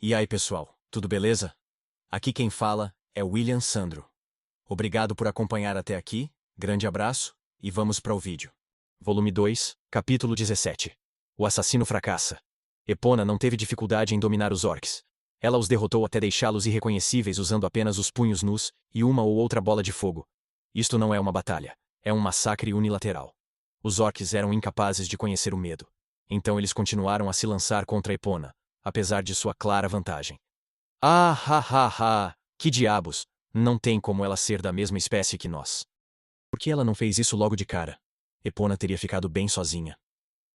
E aí, pessoal, tudo beleza? Aqui quem fala é William Sandro. Obrigado por acompanhar até aqui, grande abraço, e vamos para o vídeo. Volume 2, capítulo 17. O assassino fracassa. Epona não teve dificuldade em dominar os orcs. Ela os derrotou até deixá-los irreconhecíveis usando apenas os punhos nus e uma ou outra bola de fogo. Isto não é uma batalha, é um massacre unilateral. Os orcs eram incapazes de conhecer o medo. Então eles continuaram a se lançar contra Epona, apesar de sua clara vantagem. Ah, ha, ha, ha, que diabos! Não tem como ela ser da mesma espécie que nós. Por que ela não fez isso logo de cara? Epona teria ficado bem sozinha.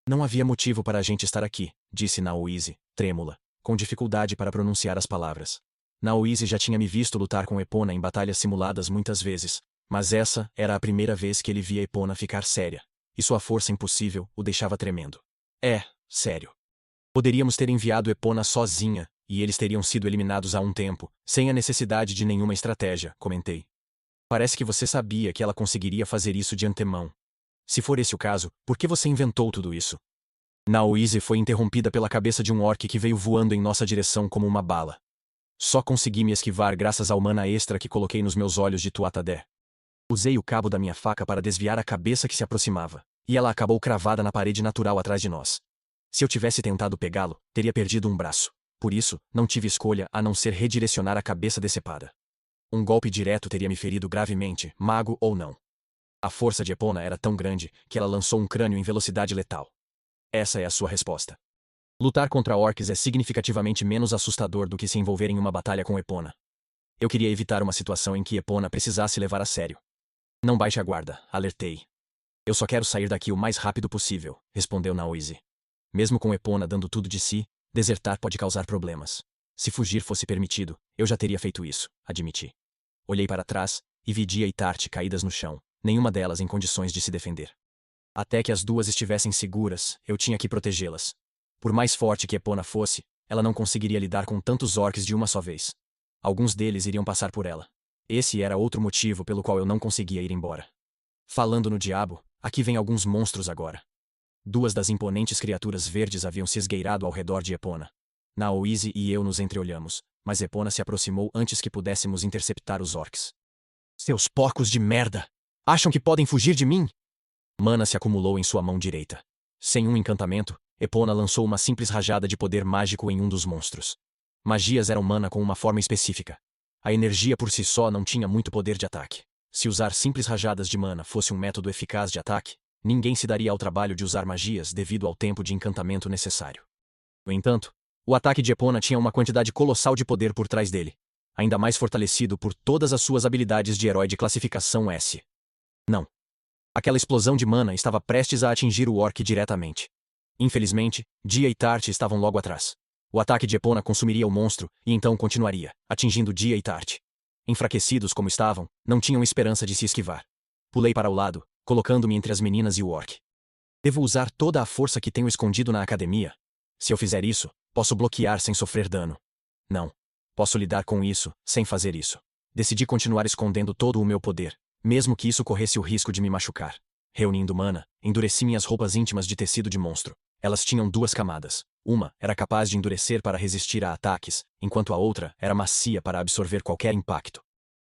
Não havia motivo para a gente estar aqui, disse Naoise, trêmula, com dificuldade para pronunciar as palavras. Naoise já tinha me visto lutar com Epona em batalhas simuladas muitas vezes, mas essa era a primeira vez que ele via Epona ficar séria, e sua força impossível o deixava tremendo. Sério. Poderíamos ter enviado Epona sozinha, e eles teriam sido eliminados há um tempo, sem a necessidade de nenhuma estratégia, comentei. Parece que você sabia que ela conseguiria fazer isso de antemão. Se for esse o caso, por que você inventou tudo isso? Naoise foi interrompida pela cabeça de um orc que veio voando em nossa direção como uma bala. Só consegui me esquivar graças ao mana extra que coloquei nos meus olhos de Tuatadé. Usei o cabo da minha faca para desviar a cabeça que se aproximava, e ela acabou cravada na parede natural atrás de nós. Se eu tivesse tentado pegá-lo, teria perdido um braço. Por isso, não tive escolha a não ser redirecionar a cabeça decepada. Um golpe direto teria me ferido gravemente, mago ou não. A força de Epona era tão grande que ela lançou um crânio em velocidade letal. Essa é a sua resposta. Lutar contra orcs é significativamente menos assustador do que se envolver em uma batalha com Epona. Eu queria evitar uma situação em que Epona precisasse levar a sério. Não baixe a guarda, alertei. Eu só quero sair daqui o mais rápido possível, respondeu Naoise. Mesmo com Epona dando tudo de si, desertar pode causar problemas. Se fugir fosse permitido, eu já teria feito isso, admiti. Olhei para trás e vi Dia e Tarte caídas no chão, nenhuma delas em condições de se defender. Até que as duas estivessem seguras, eu tinha que protegê-las. Por mais forte que Epona fosse, ela não conseguiria lidar com tantos orcs de uma só vez. Alguns deles iriam passar por ela. Esse era outro motivo pelo qual eu não conseguia ir embora. Falando no diabo, aqui vem alguns monstros agora. Duas das imponentes criaturas verdes haviam se esgueirado ao redor de Epona. Naoise e eu nos entreolhamos, mas Epona se aproximou antes que pudéssemos interceptar os orcs. Seus porcos de merda! Acham que podem fugir de mim? Mana se acumulou em sua mão direita. Sem um encantamento, Epona lançou uma simples rajada de poder mágico em um dos monstros. Magias eram mana com uma forma específica. A energia por si só não tinha muito poder de ataque. Se usar simples rajadas de mana fosse um método eficaz de ataque, ninguém se daria ao trabalho de usar magias devido ao tempo de encantamento necessário. No entanto, o ataque de Epona tinha uma quantidade colossal de poder por trás dele, ainda mais fortalecido por todas as suas habilidades de herói de classificação S. Não. Aquela explosão de mana estava prestes a atingir o orc diretamente. Infelizmente, Dia e Tarte estavam logo atrás. O ataque de Epona consumiria o monstro e então continuaria, atingindo Dia e Tarte. Enfraquecidos como estavam, não tinham esperança de se esquivar. Pulei para o lado, colocando-me entre as meninas e o orc. Devo usar toda a força que tenho escondido na academia? Se eu fizer isso, posso bloquear sem sofrer dano. Não. Posso lidar com isso, sem fazer isso. Decidi continuar escondendo todo o meu poder, mesmo que isso corresse o risco de me machucar. Reunindo mana, endureci minhas roupas íntimas de tecido de monstro. Elas tinham duas camadas. Uma era capaz de endurecer para resistir a ataques, enquanto a outra era macia para absorver qualquer impacto.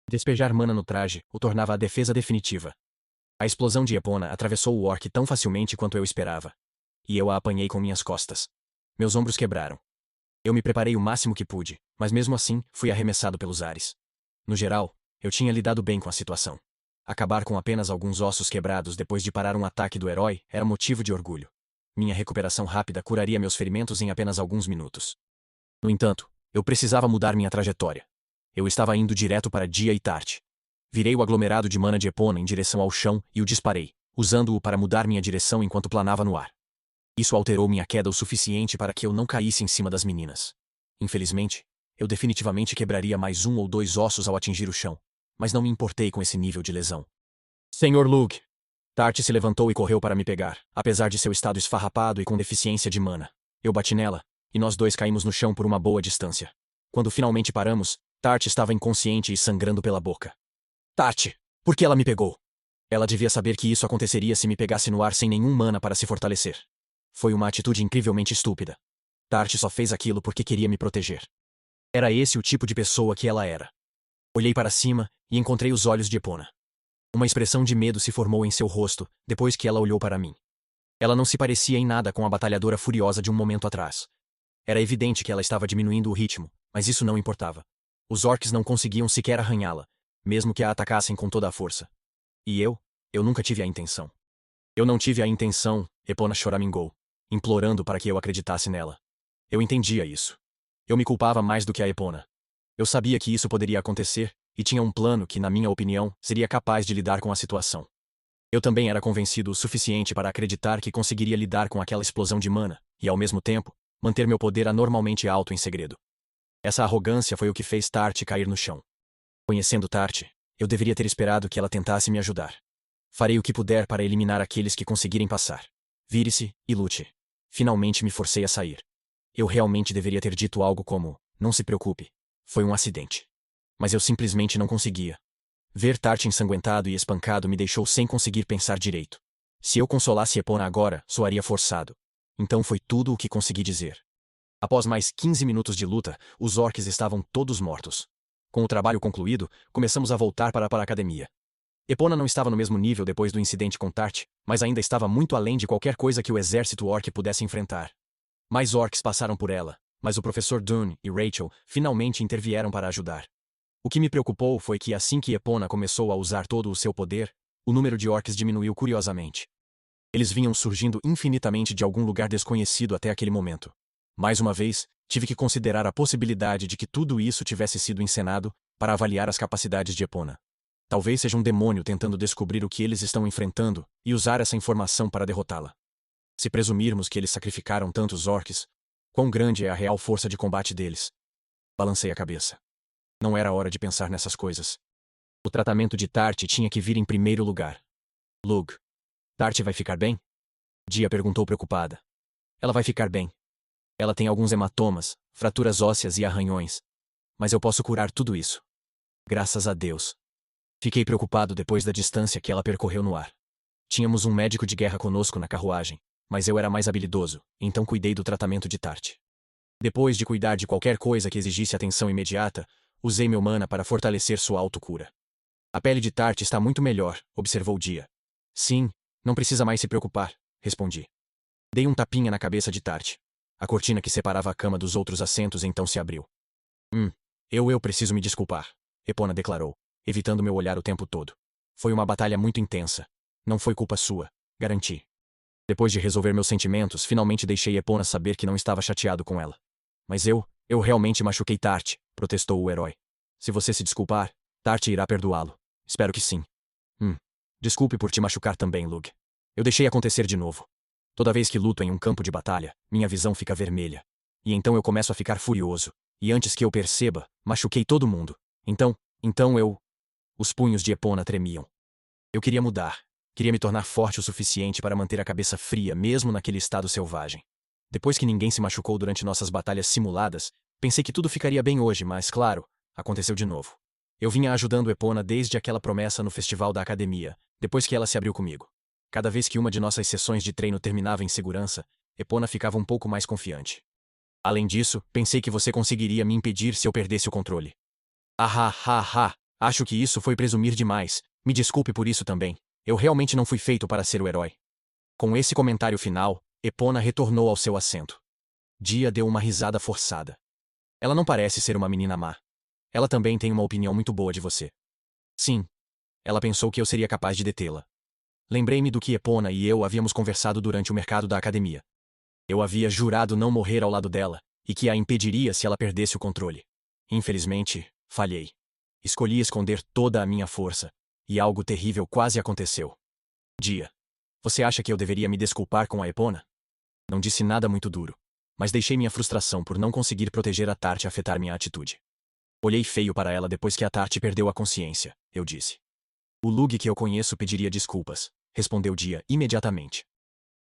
Despejar mana no traje o tornava a defesa definitiva. A explosão de Epona atravessou o orc tão facilmente quanto eu esperava. E eu a apanhei com minhas costas. Meus ombros quebraram. Eu me preparei o máximo que pude, mas mesmo assim, fui arremessado pelos ares. No geral, eu tinha lidado bem com a situação. Acabar com apenas alguns ossos quebrados depois de parar um ataque do herói era motivo de orgulho. Minha recuperação rápida curaria meus ferimentos em apenas alguns minutos. No entanto, eu precisava mudar minha trajetória. Eu estava indo direto para Dia e Tarte. Virei o aglomerado de mana de Epona em direção ao chão e o disparei, usando-o para mudar minha direção enquanto planava no ar. Isso alterou minha queda o suficiente para que eu não caísse em cima das meninas. Infelizmente, eu definitivamente quebraria mais um ou dois ossos ao atingir o chão, mas não me importei com esse nível de lesão. Senhor Lug! Tarte se levantou e correu para me pegar, apesar de seu estado esfarrapado e com deficiência de mana. Eu bati nela, e nós dois caímos no chão por uma boa distância. Quando finalmente paramos, Tarte estava inconsciente e sangrando pela boca. Tarte! Por que ela me pegou? Ela devia saber que isso aconteceria se me pegasse no ar sem nenhum mana para se fortalecer. Foi uma atitude incrivelmente estúpida. Tarte só fez aquilo porque queria me proteger. Era esse o tipo de pessoa que ela era. Olhei para cima e encontrei os olhos de Epona. Uma expressão de medo se formou em seu rosto depois que ela olhou para mim. Ela não se parecia em nada com a batalhadora furiosa de um momento atrás. Era evidente que ela estava diminuindo o ritmo, mas isso não importava. Os orcs não conseguiam sequer arranhá-la, mesmo que a atacassem com toda a força. E eu nunca tive a intenção. Eu não tive a intenção, Epona choramingou, implorando para que eu acreditasse nela. Eu entendia isso. Eu me culpava mais do que a Epona. Eu sabia que isso poderia acontecer, e tinha um plano que, na minha opinião, seria capaz de lidar com a situação. Eu também era convencido o suficiente para acreditar que conseguiria lidar com aquela explosão de mana, e, ao mesmo tempo, manter meu poder anormalmente alto em segredo. Essa arrogância foi o que fez Tart cair no chão. Conhecendo Tart, eu deveria ter esperado que ela tentasse me ajudar. Farei o que puder para eliminar aqueles que conseguirem passar. Vire-se e lute. Finalmente me forcei a sair. Eu realmente deveria ter dito algo como: não se preocupe, foi um acidente. Mas eu simplesmente não conseguia. Ver Tart ensanguentado e espancado me deixou sem conseguir pensar direito. Se eu consolasse Epona agora, soaria forçado. Então foi tudo o que consegui dizer. Após mais 15 minutos de luta, os orcs estavam todos mortos. Com o trabalho concluído, começamos a voltar para a academia. Epona não estava no mesmo nível depois do incidente com Tart, mas ainda estava muito além de qualquer coisa que o exército orc pudesse enfrentar. Mais orcs passaram por ela, mas o professor Dune e Rachel finalmente intervieram para ajudar. O que me preocupou foi que assim que Epona começou a usar todo o seu poder, o número de orcs diminuiu curiosamente. Eles vinham surgindo infinitamente de algum lugar desconhecido até aquele momento. Mais uma vez, tive que considerar a possibilidade de que tudo isso tivesse sido encenado para avaliar as capacidades de Epona. Talvez seja um demônio tentando descobrir o que eles estão enfrentando e usar essa informação para derrotá-la. Se presumirmos que eles sacrificaram tantos orcs, quão grande é a real força de combate deles? Balancei a cabeça. Não era hora de pensar nessas coisas. O tratamento de Tart tinha que vir em primeiro lugar. Lug, Tart vai ficar bem? Dia perguntou preocupada. Ela vai ficar bem. Ela tem alguns hematomas, fraturas ósseas e arranhões. Mas eu posso curar tudo isso. Graças a Deus. Fiquei preocupado depois da distância que ela percorreu no ar. Tínhamos um médico de guerra conosco na carruagem, mas eu era mais habilidoso, então cuidei do tratamento de Tart. Depois de cuidar de qualquer coisa que exigisse atenção imediata, usei meu mana para fortalecer sua autocura. A pele de Tart está muito melhor, observou Dia. Sim, não precisa mais se preocupar, respondi. Dei um tapinha na cabeça de Tart. A cortina que separava a cama dos outros assentos então se abriu. Eu preciso me desculpar, Epona declarou, evitando meu olhar o tempo todo. Foi uma batalha muito intensa. Não foi culpa sua, garanti. Depois de resolver meus sentimentos, finalmente deixei Epona saber que não estava chateado com ela. Mas eu realmente machuquei Tart, protestou o herói. Se você se desculpar, Tart irá perdoá-lo. Espero que sim. Desculpe por te machucar também, Lug. Eu deixei acontecer de novo. Toda vez que luto em um campo de batalha, minha visão fica vermelha. E então eu começo a ficar furioso. E antes que eu perceba, machuquei todo mundo. Então eu... Os punhos de Epona tremiam. Eu queria mudar. Queria me tornar forte o suficiente para manter a cabeça fria mesmo naquele estado selvagem. Depois que ninguém se machucou durante nossas batalhas simuladas, pensei que tudo ficaria bem hoje, mas, claro, aconteceu de novo. Eu vinha ajudando Epona desde aquela promessa no festival da academia, depois que ela se abriu comigo. Cada vez que uma de nossas sessões de treino terminava em segurança, Epona ficava um pouco mais confiante. Além disso, pensei que você conseguiria me impedir se eu perdesse o controle. Acho que isso foi presumir demais. Me desculpe por isso também. Eu realmente não fui feito para ser o herói. Com esse comentário final, Epona retornou ao seu assento. Dia deu uma risada forçada. Ela não parece ser uma menina má. Ela também tem uma opinião muito boa de você. Sim. Ela pensou que eu seria capaz de detê-la. Lembrei-me do que Epona e eu havíamos conversado durante o mercado da academia. Eu havia jurado não morrer ao lado dela, e que a impediria se ela perdesse o controle. Infelizmente, falhei. Escolhi esconder toda a minha força, e algo terrível quase aconteceu. Dia. Você acha que eu deveria me desculpar com a Epona? Não disse nada muito duro, mas deixei minha frustração por não conseguir proteger a Tart afetar minha atitude. Olhei feio para ela depois que a Tart perdeu a consciência, eu disse. O Lug que eu conheço pediria desculpas, respondeu Dia imediatamente.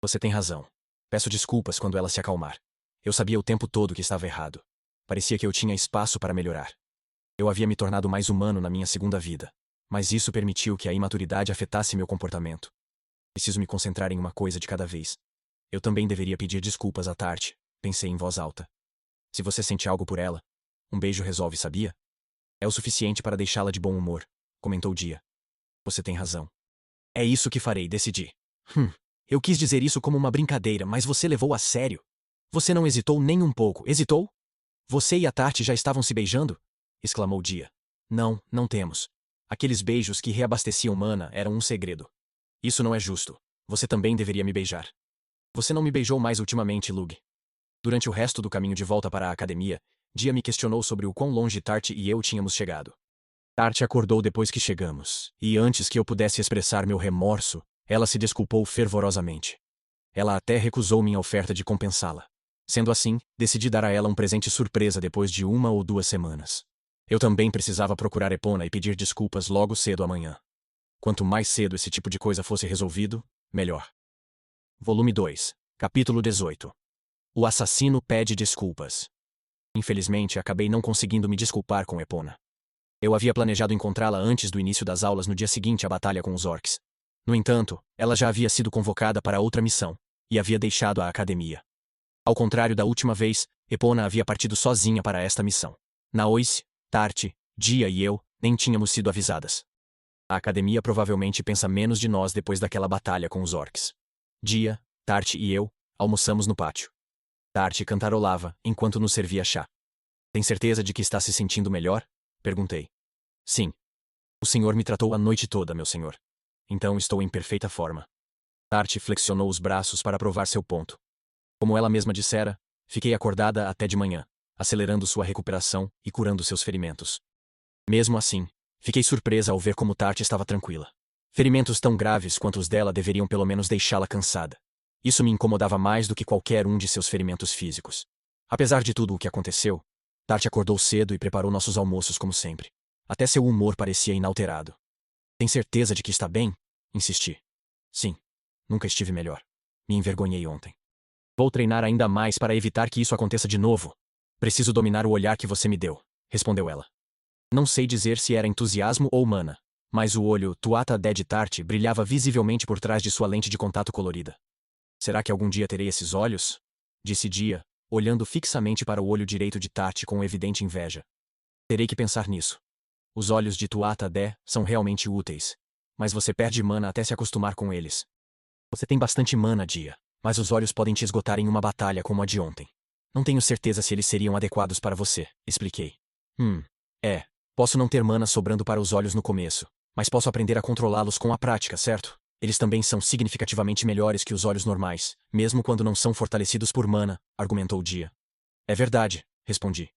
Você tem razão. Peço desculpas quando ela se acalmar. Eu sabia o tempo todo que estava errado. Parecia que eu tinha espaço para melhorar. Eu havia me tornado mais humano na minha segunda vida, mas isso permitiu que a imaturidade afetasse meu comportamento. Preciso me concentrar em uma coisa de cada vez. Eu também deveria pedir desculpas a Tart, pensei em voz alta. Se você sente algo por ela, Um beijo resolve, sabia? É o suficiente para deixá-la de bom humor, comentou Dia. Você tem razão. É isso que farei, decidi. Eu quis dizer isso como uma brincadeira, mas você levou a sério. Você não hesitou nem um pouco, hesitou? Você e a Tarte já estavam se beijando? Exclamou Dia. Não, não temos. Aqueles beijos que reabasteciam Mana eram um segredo. Isso não é justo. Você também deveria me beijar. Você não me beijou mais ultimamente, Lug. Durante o resto do caminho de volta para a academia, Dia me questionou sobre o quão longe Tarte e eu tínhamos chegado. Tarte acordou depois que chegamos, e antes que eu pudesse expressar meu remorso, ela se desculpou fervorosamente. Ela até recusou minha oferta de compensá-la. Sendo assim, decidi dar a ela um presente surpresa depois de 1 ou 2 semanas. Eu também precisava procurar Epona e pedir desculpas logo cedo amanhã. Quanto mais cedo esse tipo de coisa fosse resolvido, melhor. Volume 2, Capítulo 18. O assassino pede desculpas. Infelizmente, acabei não conseguindo me desculpar com Epona. Eu havia planejado encontrá-la antes do início das aulas no dia seguinte à batalha com os orcs. No entanto, ela já havia sido convocada para outra missão, e havia deixado a academia. Ao contrário da última vez, Epona havia partido sozinha para esta missão. Naoise, Tarte, Dia e eu nem tínhamos sido avisadas. A academia provavelmente pensa menos de nós depois daquela batalha com os orcs. Dia, Tarte e eu almoçamos no pátio. Tarte cantarolava enquanto nos servia chá. Tem certeza de que está se sentindo melhor? Perguntei. Sim. O senhor me tratou a noite toda, meu senhor. Então estou em perfeita forma. Tarte flexionou os braços para provar seu ponto. Como ela mesma dissera, fiquei acordada até de manhã, acelerando sua recuperação e curando seus ferimentos. Mesmo assim, fiquei surpresa ao ver como Tarte estava tranquila. Ferimentos tão graves quanto os dela deveriam pelo menos deixá-la cansada. Isso me incomodava mais do que qualquer um de seus ferimentos físicos. Apesar de tudo o que aconteceu, Tarte acordou cedo e preparou nossos almoços como sempre. Até seu humor parecia inalterado. Tem certeza de que está bem? Insisti. Sim. Nunca estive melhor. Me envergonhei ontem. Vou treinar ainda mais para evitar que isso aconteça de novo. Preciso dominar o olhar que você me deu, respondeu ela. Não sei dizer se era entusiasmo ou mana, mas o olho Tuatha Dé de Tarte brilhava visivelmente por trás de sua lente de contato colorida. Será que algum dia terei esses olhos? Disse Dia, olhando fixamente para o olho direito de Tarte com evidente inveja. Terei que pensar nisso. Os olhos de Tuatha Dé são realmente úteis, mas você perde mana até se acostumar com eles. Você tem bastante mana, Dia, mas os olhos podem te esgotar em uma batalha como a de ontem. Não tenho certeza se eles seriam adequados para você, expliquei. Posso não ter mana sobrando para os olhos no começo, mas posso aprender a controlá-los com a prática, certo? Eles também são significativamente melhores que os olhos normais, mesmo quando não são fortalecidos por mana, argumentou Dia. É verdade, respondi.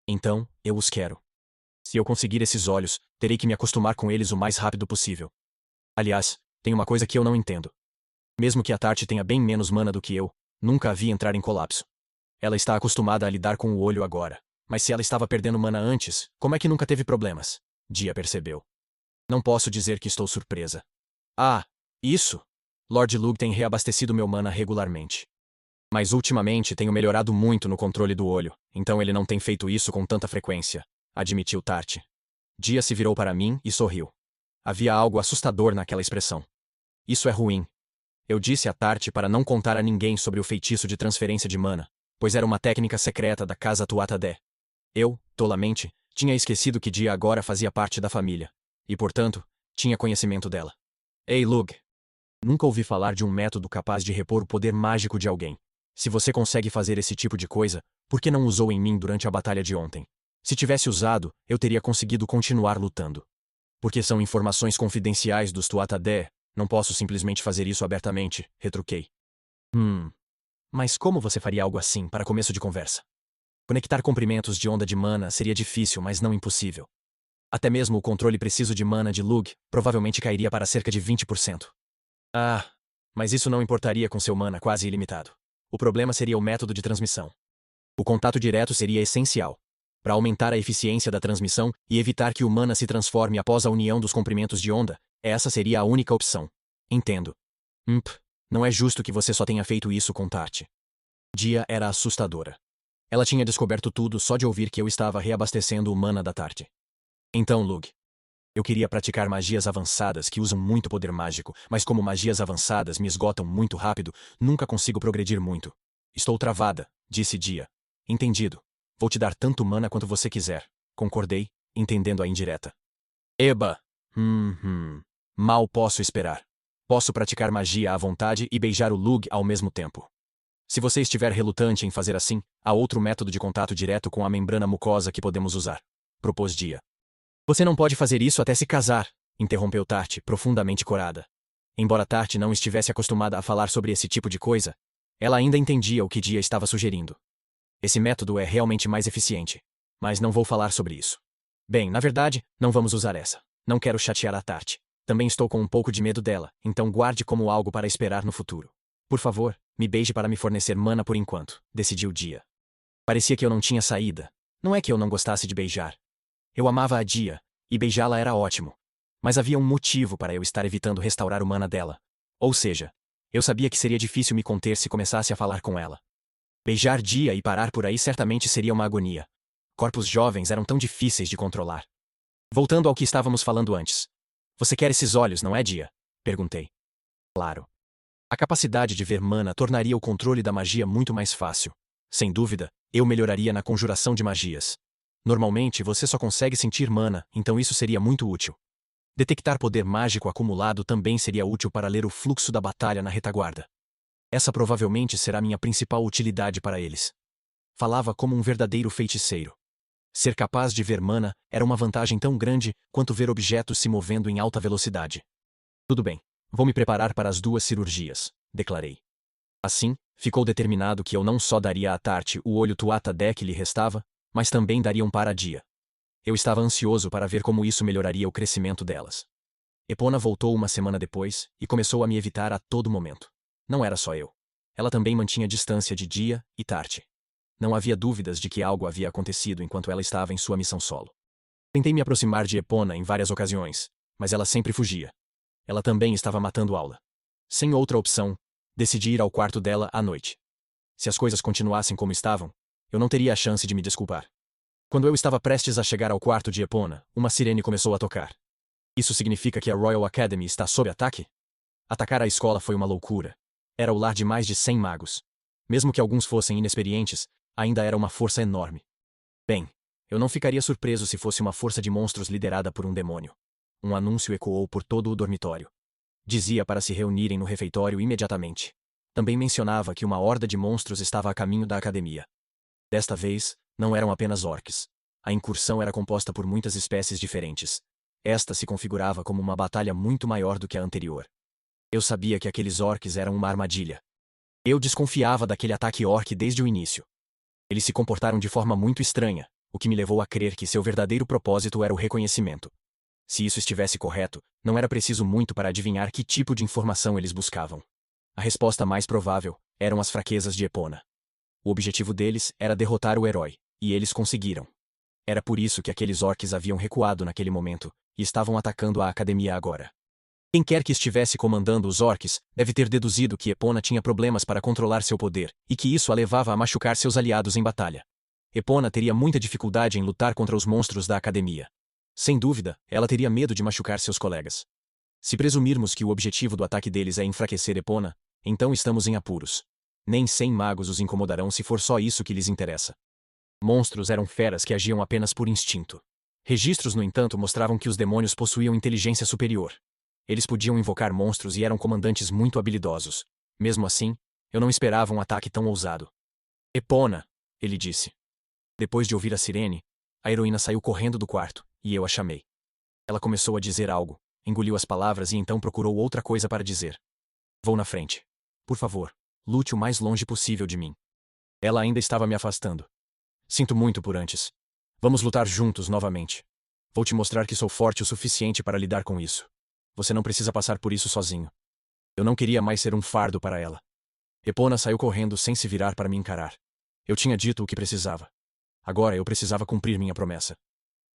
Então, eu os quero. Se eu conseguir esses olhos, terei que me acostumar com eles o mais rápido possível. Aliás, tem uma coisa que eu não entendo. Mesmo que a Tarte tenha bem menos mana do que eu, nunca a vi entrar em colapso. Ela está acostumada a lidar com o olho agora. Mas se ela estava perdendo mana antes, como é que nunca teve problemas? Dia percebeu. Não posso dizer que estou surpresa. Ah, isso! Lord Lug tem reabastecido meu mana regularmente. Mas ultimamente tenho melhorado muito no controle do olho, então ele não tem feito isso com tanta frequência, admitiu Tarte. Dia se virou para mim e sorriu. Havia algo assustador naquela expressão. Isso é ruim. Eu disse a Tarte para não contar a ninguém sobre o feitiço de transferência de mana, pois era uma técnica secreta da casa Tuatha Dé. Eu, tolamente, tinha esquecido que Dia agora fazia parte da família, e, portanto, tinha conhecimento dela. Ei, Lug! Nunca ouvi falar de um método capaz de repor o poder mágico de alguém. Se você consegue fazer esse tipo de coisa, por que não usou em mim durante a batalha de ontem? Se tivesse usado, eu teria conseguido continuar lutando. Porque são informações confidenciais dos Tuatha Dé, não posso simplesmente fazer isso abertamente, retruquei. Mas como você faria algo assim para começo de conversa? Conectar comprimentos de onda de mana seria difícil, mas não impossível. Até mesmo o controle preciso de mana de Lug provavelmente cairia para cerca de 20%. Mas isso não importaria com seu mana quase ilimitado. O problema seria o método de transmissão. O contato direto seria essencial. Para aumentar a eficiência da transmissão e evitar que o mana se transforme após a união dos comprimentos de onda, essa seria a única opção. Entendo. Não é justo que você só tenha feito isso com Tarte. Dia era assustadora. Ela tinha descoberto tudo só de ouvir que eu estava reabastecendo o mana da Tarte. Então, Lug. Eu queria praticar magias avançadas que usam muito poder mágico, mas como magias avançadas me esgotam muito rápido, nunca consigo progredir muito. Estou travada, disse Dia. Entendido. Vou te dar tanto mana quanto você quiser, concordei, entendendo a indireta. Eba! Mal posso esperar. Posso praticar magia à vontade e beijar o Lug ao mesmo tempo. Se você estiver relutante em fazer assim, há outro método de contato direto com a membrana mucosa que podemos usar, propôs Dia. Você não pode fazer isso até se casar, interrompeu Tarte, profundamente corada. Embora Tarte não estivesse acostumada a falar sobre esse tipo de coisa, ela ainda entendia o que Dia estava sugerindo. Esse método é realmente mais eficiente, mas não vou falar sobre isso. Bem, na verdade, não vamos usar essa. Não quero chatear a Tarte. Também estou com um pouco de medo dela, então guarde como algo para esperar no futuro. Por favor, me beije para me fornecer mana por enquanto, decidiu Dia. Parecia que eu não tinha saída. Não é que eu não gostasse de beijar. Eu amava a Dia, e beijá-la era ótimo. Mas havia um motivo para eu estar evitando restaurar o mana dela. Ou seja, eu sabia que seria difícil me conter se começasse a falar com ela. Beijar Dia e parar por aí certamente seria uma agonia. Corpos jovens eram tão difíceis de controlar. Voltando ao que estávamos falando antes. Você quer esses olhos, não é, Dia? Perguntei. Claro. A capacidade de ver mana tornaria o controle da magia muito mais fácil. Sem dúvida, eu melhoraria na conjuração de magias. Normalmente você só consegue sentir mana, então isso seria muito útil. Detectar poder mágico acumulado também seria útil para ler o fluxo da batalha na retaguarda. Essa provavelmente será minha principal utilidade para eles. Falava como um verdadeiro feiticeiro. Ser capaz de ver mana era uma vantagem tão grande quanto ver objetos se movendo em alta velocidade. Tudo bem, vou me preparar para as 2 cirurgias, declarei. Assim, ficou determinado que eu não só daria a Tarte o olho Tuatha-Dé que lhe restava, mas também daria um para Dia. Eu estava ansioso para ver como isso melhoraria o crescimento delas. Epona voltou uma semana depois e começou a me evitar a todo momento. Não era só eu. Ela também mantinha distância de Dia e Tarte. Não havia dúvidas de que algo havia acontecido enquanto ela estava em sua missão solo. Tentei me aproximar de Epona em várias ocasiões, mas ela sempre fugia. Ela também estava matando aula. Sem outra opção, decidi ir ao quarto dela à noite. Se as coisas continuassem como estavam, eu não teria a chance de me desculpar. Quando eu estava prestes a chegar ao quarto de Epona, uma sirene começou a tocar. Isso significa que a Royal Academy está sob ataque? Atacar a escola foi uma loucura. Era o lar de mais de 100 magos. Mesmo que alguns fossem inexperientes, ainda era uma força enorme. Bem, eu não ficaria surpreso se fosse uma força de monstros liderada por um demônio. Um anúncio ecoou por todo o dormitório. Dizia para se reunirem no refeitório imediatamente. Também mencionava que uma horda de monstros estava a caminho da academia. Desta vez, não eram apenas orques. A incursão era composta por muitas espécies diferentes. Esta se configurava como uma batalha muito maior do que a anterior. Eu sabia que aqueles orques eram uma armadilha. Eu desconfiava daquele ataque orc desde o início. Eles se comportaram de forma muito estranha, o que me levou a crer que seu verdadeiro propósito era o reconhecimento. Se isso estivesse correto, não era preciso muito para adivinhar que tipo de informação eles buscavam. A resposta mais provável eram as fraquezas de Epona. O objetivo deles era derrotar o herói, e eles conseguiram. Era por isso que aqueles orcs haviam recuado naquele momento, e estavam atacando a academia agora. Quem quer que estivesse comandando os orcs deve ter deduzido que Epona tinha problemas para controlar seu poder, e que isso a levava a machucar seus aliados em batalha. Epona teria muita dificuldade em lutar contra os monstros da academia. Sem dúvida, ela teria medo de machucar seus colegas. Se presumirmos que o objetivo do ataque deles é enfraquecer Epona, então estamos em apuros. Nem 100 magos os incomodarão se for só isso que lhes interessa. Monstros eram feras que agiam apenas por instinto. Registros, no entanto, mostravam que os demônios possuíam inteligência superior. Eles podiam invocar monstros e eram comandantes muito habilidosos. Mesmo assim, eu não esperava um ataque tão ousado. Epona, ele disse. Depois de ouvir a sirene, a heroína saiu correndo do quarto, e eu a chamei. Ela começou a dizer algo, engoliu as palavras e então procurou outra coisa para dizer. Vou na frente. Por favor, lute o mais longe possível de mim. Ela ainda estava me afastando. Sinto muito por antes. Vamos lutar juntos novamente. Vou te mostrar que sou forte o suficiente para lidar com isso. Você não precisa passar por isso sozinho. Eu não queria mais ser um fardo para ela. Epona saiu correndo sem se virar para me encarar. Eu tinha dito o que precisava. Agora eu precisava cumprir minha promessa.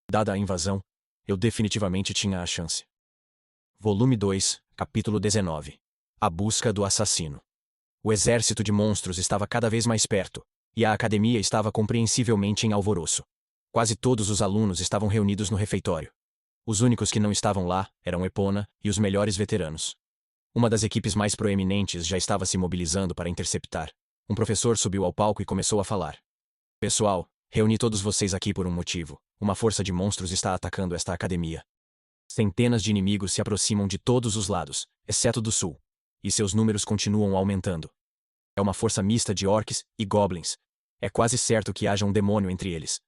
Dada a invasão, eu definitivamente tinha a chance. Volume 2, capítulo 19. A busca do assassino. O exército de monstros estava cada vez mais perto, e a academia estava compreensivelmente em alvoroço. Quase todos os alunos estavam reunidos no refeitório. Os únicos que não estavam lá eram Epona e os melhores veteranos. Uma das equipes mais proeminentes já estava se mobilizando para interceptar. Um professor subiu ao palco e começou a falar. Pessoal, Reuni todos vocês aqui por um motivo. Uma força de monstros está atacando esta academia. Centenas de inimigos se aproximam de todos os lados, exceto do sul. E seus números continuam aumentando. É uma força mista de orcs e goblins. É quase certo que haja um demônio entre eles.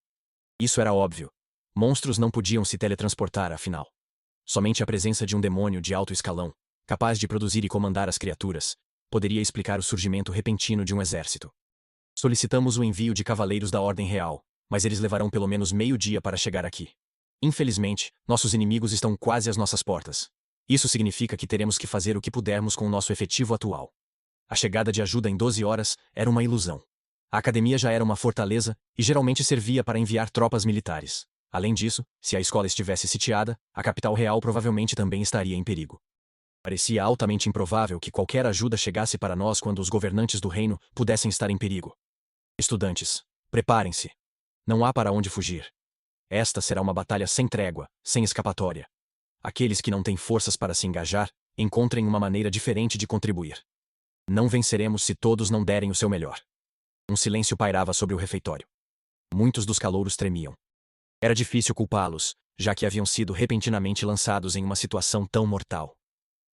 Isso era óbvio. Monstros não podiam se teletransportar, afinal. Somente a presença de um demônio de alto escalão, capaz de produzir e comandar as criaturas, poderia explicar o surgimento repentino de um exército. Solicitamos o envio de cavaleiros da Ordem Real, mas eles levarão pelo menos meio-dia para chegar aqui. Infelizmente, nossos inimigos estão quase às nossas portas. Isso significa que teremos que fazer o que pudermos com o nosso efetivo atual. A chegada de ajuda em 12 horas era uma ilusão. A academia já era uma fortaleza e geralmente servia para enviar tropas militares. Além disso, se a escola estivesse sitiada, a capital real provavelmente também estaria em perigo. Parecia altamente improvável que qualquer ajuda chegasse para nós quando os governantes do reino pudessem estar em perigo. Estudantes, preparem-se. Não há para onde fugir. Esta será uma batalha sem trégua, sem escapatória. Aqueles que não têm forças para se engajar, encontrem uma maneira diferente de contribuir. Não venceremos se todos não derem o seu melhor. Um silêncio pairava sobre o refeitório. Muitos dos calouros tremiam. Era difícil culpá-los, já que haviam sido repentinamente lançados em uma situação tão mortal.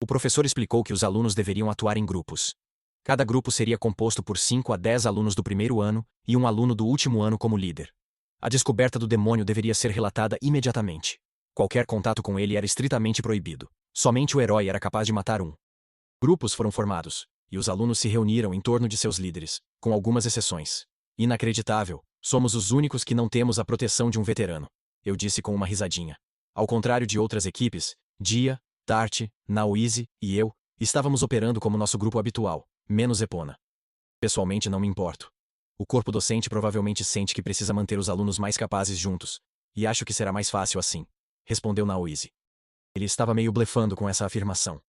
O professor explicou que os alunos deveriam atuar em grupos. Cada grupo seria composto por 5 a 10 alunos do primeiro ano e um aluno do último ano como líder. A descoberta do demônio deveria ser relatada imediatamente. Qualquer contato com ele era estritamente proibido. Somente o herói era capaz de matar um. Grupos foram formados, e os alunos se reuniram em torno de seus líderes, com algumas exceções. Inacreditável, somos os únicos que não temos a proteção de um veterano, eu disse com uma risadinha. Ao contrário de outras equipes, Dia, Tart, Naoise e eu, estávamos operando como nosso grupo habitual, menos Epona. Pessoalmente não me importo. O corpo docente provavelmente sente que precisa manter os alunos mais capazes juntos, e acho que será mais fácil assim, respondeu Naoise. Ele estava meio blefando com essa afirmação.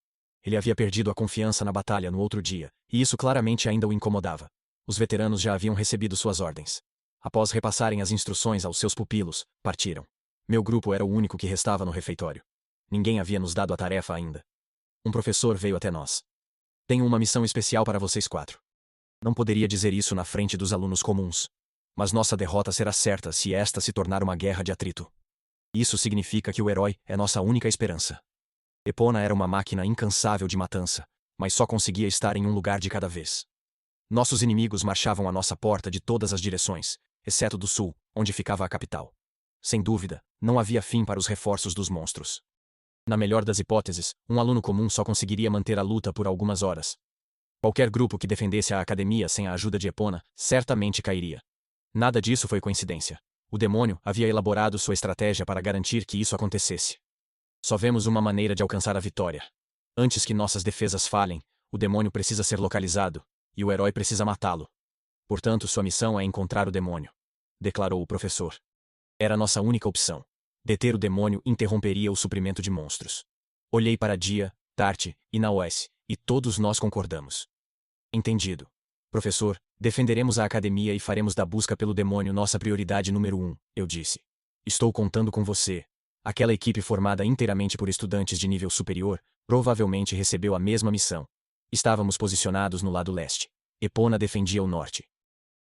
Ele havia perdido a confiança na batalha no outro dia, e isso claramente ainda o incomodava. Os veteranos já haviam recebido suas ordens. Após repassarem as instruções aos seus pupilos, partiram. Meu grupo era o único que restava no refeitório. Ninguém havia nos dado a tarefa ainda. Um professor veio até nós. Tenho uma missão especial para vocês 4. Não poderia dizer isso na frente dos alunos comuns. Mas nossa derrota será certa se esta se tornar uma guerra de atrito. Isso significa que o herói é nossa única esperança. Epona era uma máquina incansável de matança, mas só conseguia estar em um lugar de cada vez. Nossos inimigos marchavam à nossa porta de todas as direções, exceto do sul, onde ficava a capital. Sem dúvida, não havia fim para os reforços dos monstros. Na melhor das hipóteses, um aluno comum só conseguiria manter a luta por algumas horas. Qualquer grupo que defendesse a academia sem a ajuda de Epona certamente cairia. Nada disso foi coincidência. O demônio havia elaborado sua estratégia para garantir que isso acontecesse. Só vemos uma maneira de alcançar a vitória. Antes que nossas defesas falhem, o demônio precisa ser localizado, e o herói precisa matá-lo. Portanto, sua missão é encontrar o demônio, declarou o professor. Era nossa única opção. Deter o demônio interromperia o suprimento de monstros. Olhei para Dia, Tart e Naoise, e todos nós concordamos. Entendido. Professor, defenderemos a academia e faremos da busca pelo demônio nossa prioridade número 1, eu disse. Estou contando com você. Aquela equipe formada inteiramente por estudantes de nível superior provavelmente recebeu a mesma missão. Estávamos posicionados no lado leste. Epona defendia o norte.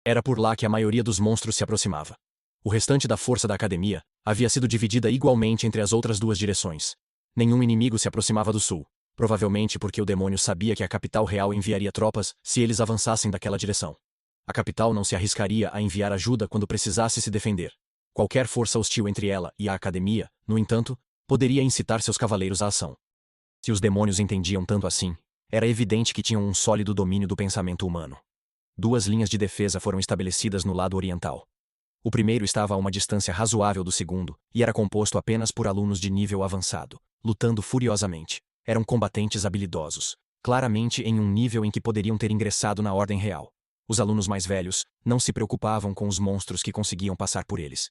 Era por lá que a maioria dos monstros se aproximava. O restante da força da academia havia sido dividida igualmente entre as outras duas direções. Nenhum inimigo se aproximava do sul, provavelmente porque o demônio sabia que a capital real enviaria tropas se eles avançassem daquela direção. A capital não se arriscaria a enviar ajuda quando precisasse se defender. Qualquer força hostil entre ela e a academia, no entanto, poderia incitar seus cavaleiros à ação. Se os demônios entendiam tanto assim, era evidente que tinham um sólido domínio do pensamento humano. 2 linhas de defesa foram estabelecidas no lado oriental. O primeiro estava a uma distância razoável do segundo, e era composto apenas por alunos de nível avançado, lutando furiosamente. Eram combatentes habilidosos, claramente em um nível em que poderiam ter ingressado na Ordem Real. Os alunos mais velhos não se preocupavam com os monstros que conseguiam passar por eles.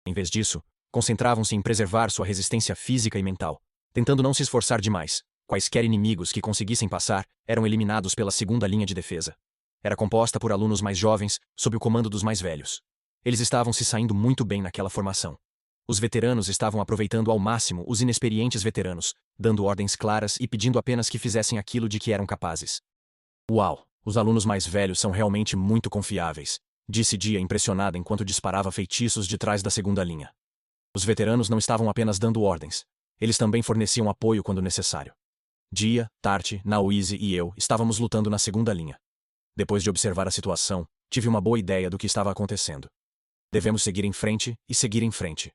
Em vez disso, concentravam-se em preservar sua resistência física e mental, tentando não se esforçar demais. Quaisquer inimigos que conseguissem passar eram eliminados pela segunda linha de defesa. Era composta por alunos mais jovens, sob o comando dos mais velhos. Eles estavam se saindo muito bem naquela formação. Os veteranos estavam aproveitando ao máximo os inexperientes veteranos, dando ordens claras e pedindo apenas que fizessem aquilo de que eram capazes. Uau! Os alunos mais velhos são realmente muito confiáveis, disse Dia impressionada enquanto disparava feitiços de trás da segunda linha. Os veteranos não estavam apenas dando ordens. Eles também forneciam apoio quando necessário. Dia, Tart, Naoise e eu estávamos lutando na segunda linha. Depois de observar a situação, tive uma boa ideia do que estava acontecendo. Devemos seguir em frente e seguir em frente.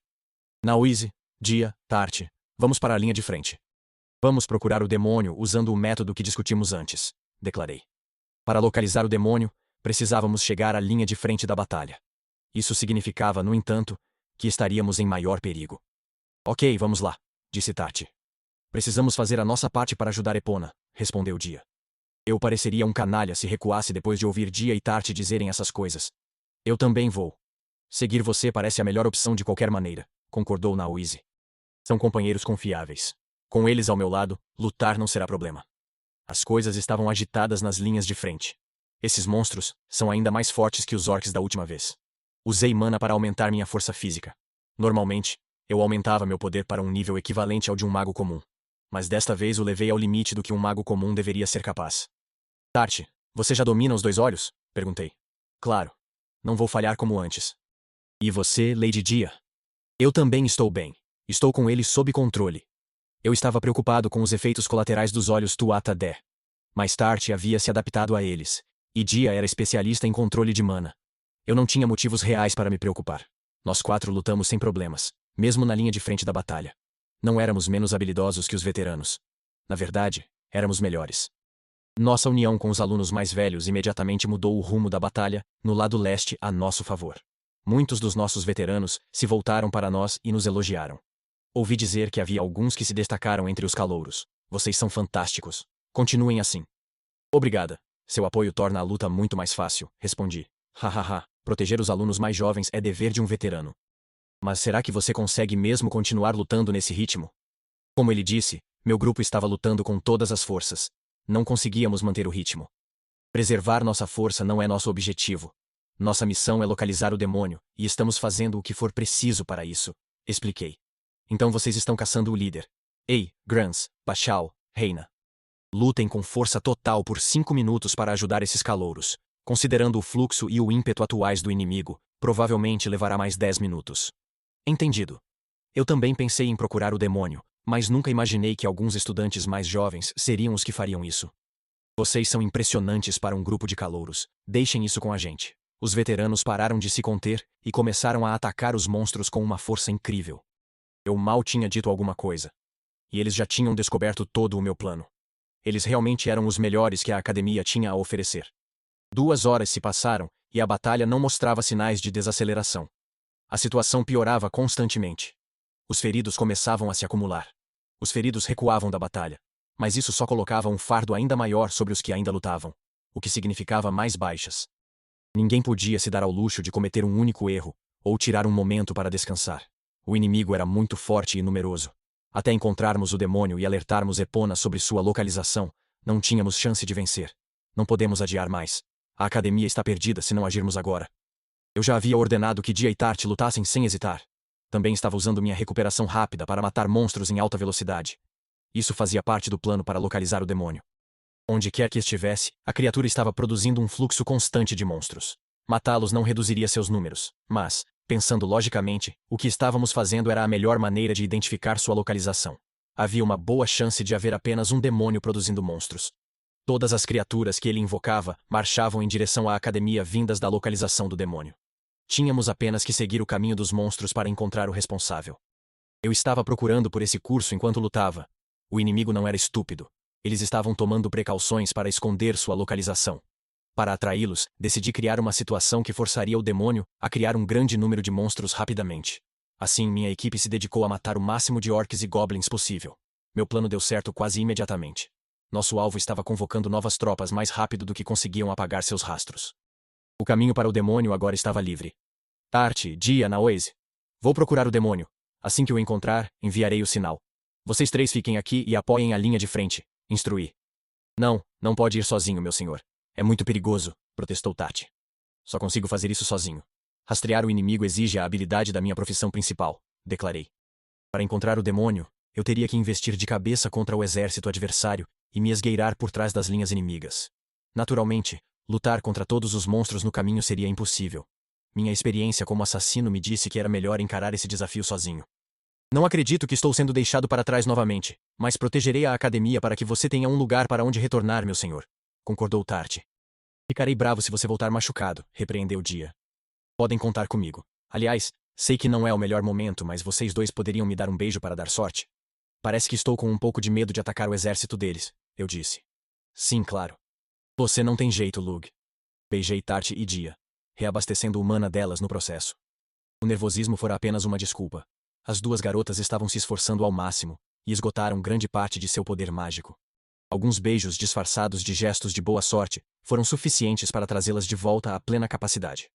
Naoise, Dia, Tart, vamos para a linha de frente. Vamos procurar o demônio usando o método que discutimos antes, declarei. Para localizar o demônio, precisávamos chegar à linha de frente da batalha. Isso significava, no entanto, que estaríamos em maior perigo. Ok, vamos lá, disse Tart. Precisamos fazer a nossa parte para ajudar Epona, respondeu Dia. Eu pareceria um canalha se recuasse depois de ouvir Dia e Tart dizerem essas coisas. Eu também vou. Seguir você parece a melhor opção de qualquer maneira, concordou Naoise. São companheiros confiáveis. Com eles ao meu lado, lutar não será problema. As coisas estavam agitadas nas linhas de frente. Esses monstros são ainda mais fortes que os orcs da última vez. Usei mana para aumentar minha força física. Normalmente, eu aumentava meu poder para um nível equivalente ao de um mago comum. Mas desta vez o levei ao limite do que um mago comum deveria ser capaz. Tart, você já domina os 2 olhos? Perguntei. Claro. Não vou falhar como antes. E você, Lady Dia? Eu também estou bem. Estou com ele sob controle. Eu estava preocupado com os efeitos colaterais dos olhos Tuatha Dé. Mas Tart havia se adaptado a eles, e Dia era especialista em controle de mana. Eu não tinha motivos reais para me preocupar. Nós 4 lutamos sem problemas, mesmo na linha de frente da batalha. Não éramos menos habilidosos que os veteranos. Na verdade, éramos melhores. Nossa união com os alunos mais velhos imediatamente mudou o rumo da batalha, no lado leste, a nosso favor. Muitos dos nossos veteranos se voltaram para nós e nos elogiaram. Ouvi dizer que havia alguns que se destacaram entre os calouros. Vocês são fantásticos. Continuem assim. Obrigada. Seu apoio torna a luta muito mais fácil, respondi. Hahaha, proteger os alunos mais jovens é dever de um veterano. Mas será que você consegue mesmo continuar lutando nesse ritmo? Como ele disse, meu grupo estava lutando com todas as forças. Não conseguíamos manter o ritmo. Preservar nossa força não é nosso objetivo. Nossa missão é localizar o demônio, e estamos fazendo o que for preciso para isso, expliquei. Então vocês estão caçando o líder. Ei, Grans, Bachal, Reina. Lutem com força total por 5 minutos para ajudar esses calouros. Considerando o fluxo e o ímpeto atuais do inimigo, provavelmente levará mais 10 minutos. Entendido. Eu também pensei em procurar o demônio, mas nunca imaginei que alguns estudantes mais jovens seriam os que fariam isso. Vocês são impressionantes para um grupo de calouros. Deixem isso com a gente. Os veteranos pararam de se conter e começaram a atacar os monstros com uma força incrível. Eu mal tinha dito alguma coisa. E eles já tinham descoberto todo o meu plano. Eles realmente eram os melhores que a academia tinha a oferecer. 2 horas se passaram, e a batalha não mostrava sinais de desaceleração. A situação piorava constantemente. Os feridos começavam a se acumular. Os feridos recuavam da batalha. Mas isso só colocava um fardo ainda maior sobre os que ainda lutavam, o que significava mais baixas. Ninguém podia se dar ao luxo de cometer um único erro, ou tirar um momento para descansar. O inimigo era muito forte e numeroso. Até encontrarmos o demônio e alertarmos Epona sobre sua localização, não tínhamos chance de vencer. Não podemos adiar mais. A academia está perdida se não agirmos agora. Eu já havia ordenado que Dia e Tart lutassem sem hesitar. Também estava usando minha recuperação rápida para matar monstros em alta velocidade. Isso fazia parte do plano para localizar o demônio. Onde quer que estivesse, a criatura estava produzindo um fluxo constante de monstros. Matá-los não reduziria seus números, mas, pensando logicamente, o que estávamos fazendo era a melhor maneira de identificar sua localização. Havia uma boa chance de haver apenas um demônio produzindo monstros. Todas as criaturas que ele invocava marchavam em direção à academia vindas da localização do demônio. Tínhamos apenas que seguir o caminho dos monstros para encontrar o responsável. Eu estava procurando por esse curso enquanto lutava. O inimigo não era estúpido. Eles estavam tomando precauções para esconder sua localização. Para atraí-los, decidi criar uma situação que forçaria o demônio a criar um grande número de monstros rapidamente. Assim, minha equipe se dedicou a matar o máximo de orcs e goblins possível. Meu plano deu certo quase imediatamente. Nosso alvo estava convocando novas tropas mais rápido do que conseguiam apagar seus rastros. O caminho para o demônio agora estava livre. Tart, Dia, Naoise. Vou procurar o demônio. Assim que o encontrar, enviarei o sinal. Vocês 3 fiquem aqui e apoiem a linha de frente, instruí. Não pode ir sozinho, meu senhor. É muito perigoso, protestou Tart. Só consigo fazer isso sozinho. Rastrear o inimigo exige a habilidade da minha profissão principal, declarei. Para encontrar o demônio, eu teria que investir de cabeça contra o exército adversário e me esgueirar por trás das linhas inimigas. Naturalmente, Lutar contra todos os monstros no caminho seria impossível. Minha experiência como assassino me disse que era melhor encarar esse desafio sozinho. Não acredito que estou sendo deixado para trás novamente, mas protegerei a academia para que você tenha um lugar para onde retornar, meu senhor, concordou Tart. Ficarei bravo se você voltar machucado, repreendeu Dia. Podem contar comigo. Aliás, sei que não é o melhor momento, mas vocês dois poderiam me dar um beijo para dar sorte? Parece que estou com um pouco de medo de atacar o exército deles, eu disse. Sim, claro. Você não tem jeito, Lug. Beijei Tart e Dia, reabastecendo o mana delas no processo. O nervosismo fora apenas uma desculpa. As duas garotas estavam se esforçando ao máximo, e esgotaram grande parte de seu poder mágico. Alguns beijos disfarçados de gestos de boa sorte foram suficientes para trazê-las de volta à plena capacidade.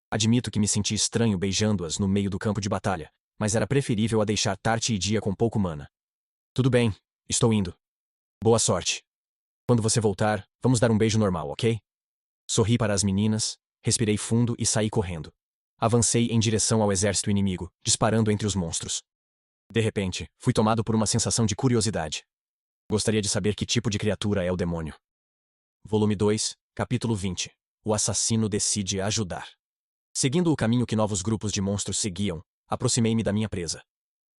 Admito que me senti estranho beijando-as no meio do campo de batalha, mas era preferível a deixar Tart e Dia com pouco mana. Tudo bem, estou indo. Boa sorte. Quando você voltar, vamos dar um beijo normal, ok? Sorri para as meninas, respirei fundo e saí correndo. Avancei em direção ao exército inimigo, disparando entre os monstros. De repente, fui tomado por uma sensação de curiosidade. Gostaria de saber que tipo de criatura é o demônio. Volume 2, capítulo 20. O assassino decide ajudar. Seguindo o caminho que novos grupos de monstros seguiam, aproximei-me da minha presa.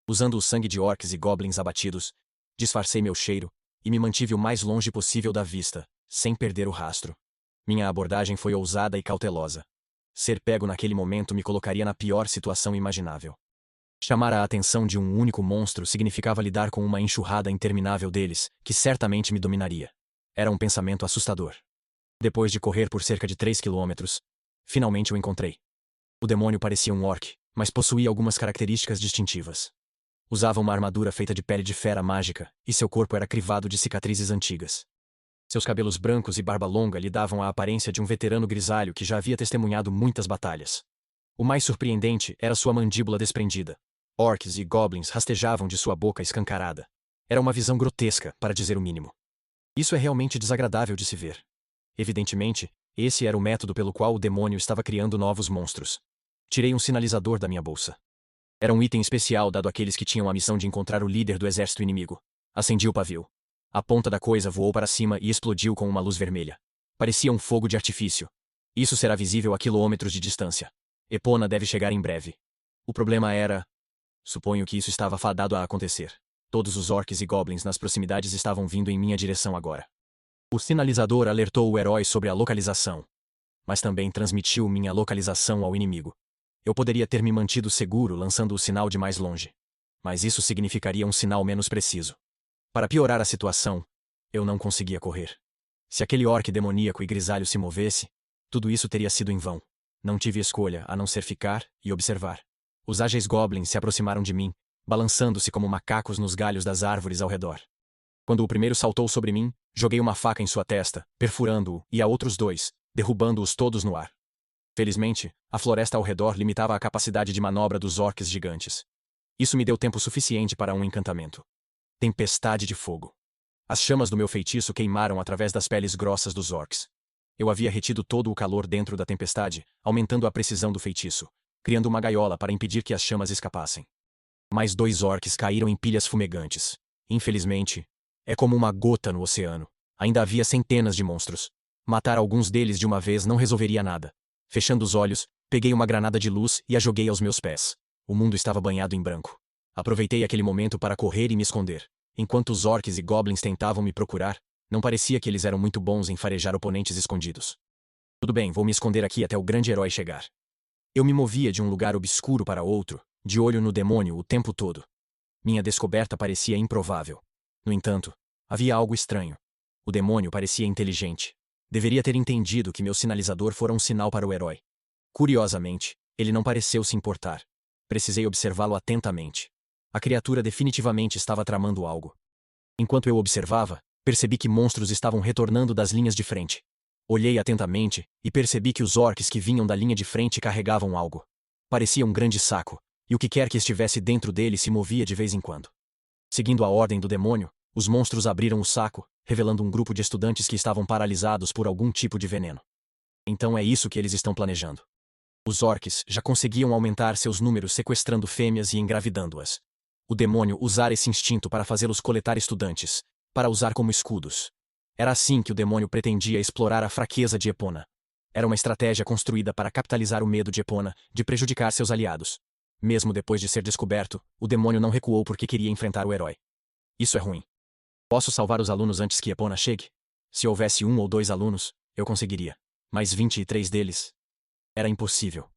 Usando o sangue de orcs e goblins abatidos, disfarcei meu cheiro e me mantive o mais longe possível da vista, sem perder o rastro. Minha abordagem foi ousada e cautelosa. Ser pego naquele momento me colocaria na pior situação imaginável. Chamar a atenção de um único monstro significava lidar com uma enxurrada interminável deles, que certamente me dominaria. Era um pensamento assustador. Depois de correr por cerca de 3 quilômetros, finalmente o encontrei. O demônio parecia um orc, mas possuía algumas características distintivas. Usava uma armadura feita de pele de fera mágica, e seu corpo era crivado de cicatrizes antigas. Seus cabelos brancos e barba longa lhe davam a aparência de um veterano grisalho que já havia testemunhado muitas batalhas. O mais surpreendente era sua mandíbula desprendida. Orcs e goblins rastejavam de sua boca escancarada. Era uma visão grotesca, para dizer o mínimo. Isso é realmente desagradável de se ver. Evidentemente, esse era o método pelo qual o demônio estava criando novos monstros. Tirei um sinalizador da minha bolsa. Era um item especial dado àqueles que tinham a missão de encontrar o líder do exército inimigo. Acendi o pavio. A ponta da coisa voou para cima e explodiu com uma luz vermelha. Parecia um fogo de artifício. Isso será visível a quilômetros de distância. Epona deve chegar em breve. O problema era... Suponho que isso estava fadado a acontecer. Todos os orcs e goblins nas proximidades estavam vindo em minha direção agora. O sinalizador alertou o herói sobre a localização, mas também transmitiu minha localização ao inimigo. Eu poderia ter me mantido seguro lançando o sinal de mais longe, mas isso significaria um sinal menos preciso. Para piorar a situação, eu não conseguia correr. Se aquele orc demoníaco e grisalho se movesse, tudo isso teria sido em vão. Não tive escolha a não ser ficar e observar. Os ágeis goblins se aproximaram de mim, balançando-se como macacos nos galhos das árvores ao redor. Quando o primeiro saltou sobre mim, joguei uma faca em sua testa, perfurando-o, e a outros dois, derrubando-os todos no ar. Felizmente, a floresta ao redor limitava a capacidade de manobra dos orcs gigantes. Isso me deu tempo suficiente para um encantamento. Tempestade de fogo. As chamas do meu feitiço queimaram através das peles grossas dos orcs. Eu havia retido todo o calor dentro da tempestade, aumentando a precisão do feitiço, criando uma gaiola para impedir que as chamas escapassem. Mais 2 orcs caíram em pilhas fumegantes. Infelizmente, é como uma gota no oceano. Ainda havia centenas de monstros. Matar alguns deles de uma vez não resolveria nada. Fechando os olhos, peguei uma granada de luz e a joguei aos meus pés. O mundo estava banhado em branco. Aproveitei aquele momento para correr e me esconder. Enquanto os orcs e goblins tentavam me procurar, não parecia que eles eram muito bons em farejar oponentes escondidos. Tudo bem, vou me esconder aqui até o grande herói chegar. Eu me movia de um lugar obscuro para outro, de olho no demônio o tempo todo. Minha descoberta parecia improvável. No entanto, havia algo estranho. O demônio parecia inteligente. Deveria ter entendido que meu sinalizador fora um sinal para o herói. Curiosamente, ele não pareceu se importar. Precisei observá-lo atentamente. A criatura definitivamente estava tramando algo. Enquanto eu observava, percebi que monstros estavam retornando das linhas de frente. Olhei atentamente e percebi que os orcs que vinham da linha de frente carregavam algo. Parecia um grande saco, e o que quer que estivesse dentro dele se movia de vez em quando. Seguindo a ordem do demônio, os monstros abriram o saco, revelando um grupo de estudantes que estavam paralisados por algum tipo de veneno. Então é isso que eles estão planejando. Os orcs já conseguiam aumentar seus números sequestrando fêmeas e engravidando-as. O demônio usar esse instinto para fazê-los coletar estudantes, para usar como escudos. Era assim que o demônio pretendia explorar a fraqueza de Epona. Era uma estratégia construída para capitalizar o medo de Epona de prejudicar seus aliados. Mesmo depois de ser descoberto, o demônio não recuou porque queria enfrentar o herói. Isso é ruim. Posso salvar os alunos antes que Epona chegue? Se houvesse 1 ou 2 alunos, eu conseguiria. Mas 23 deles? Era impossível.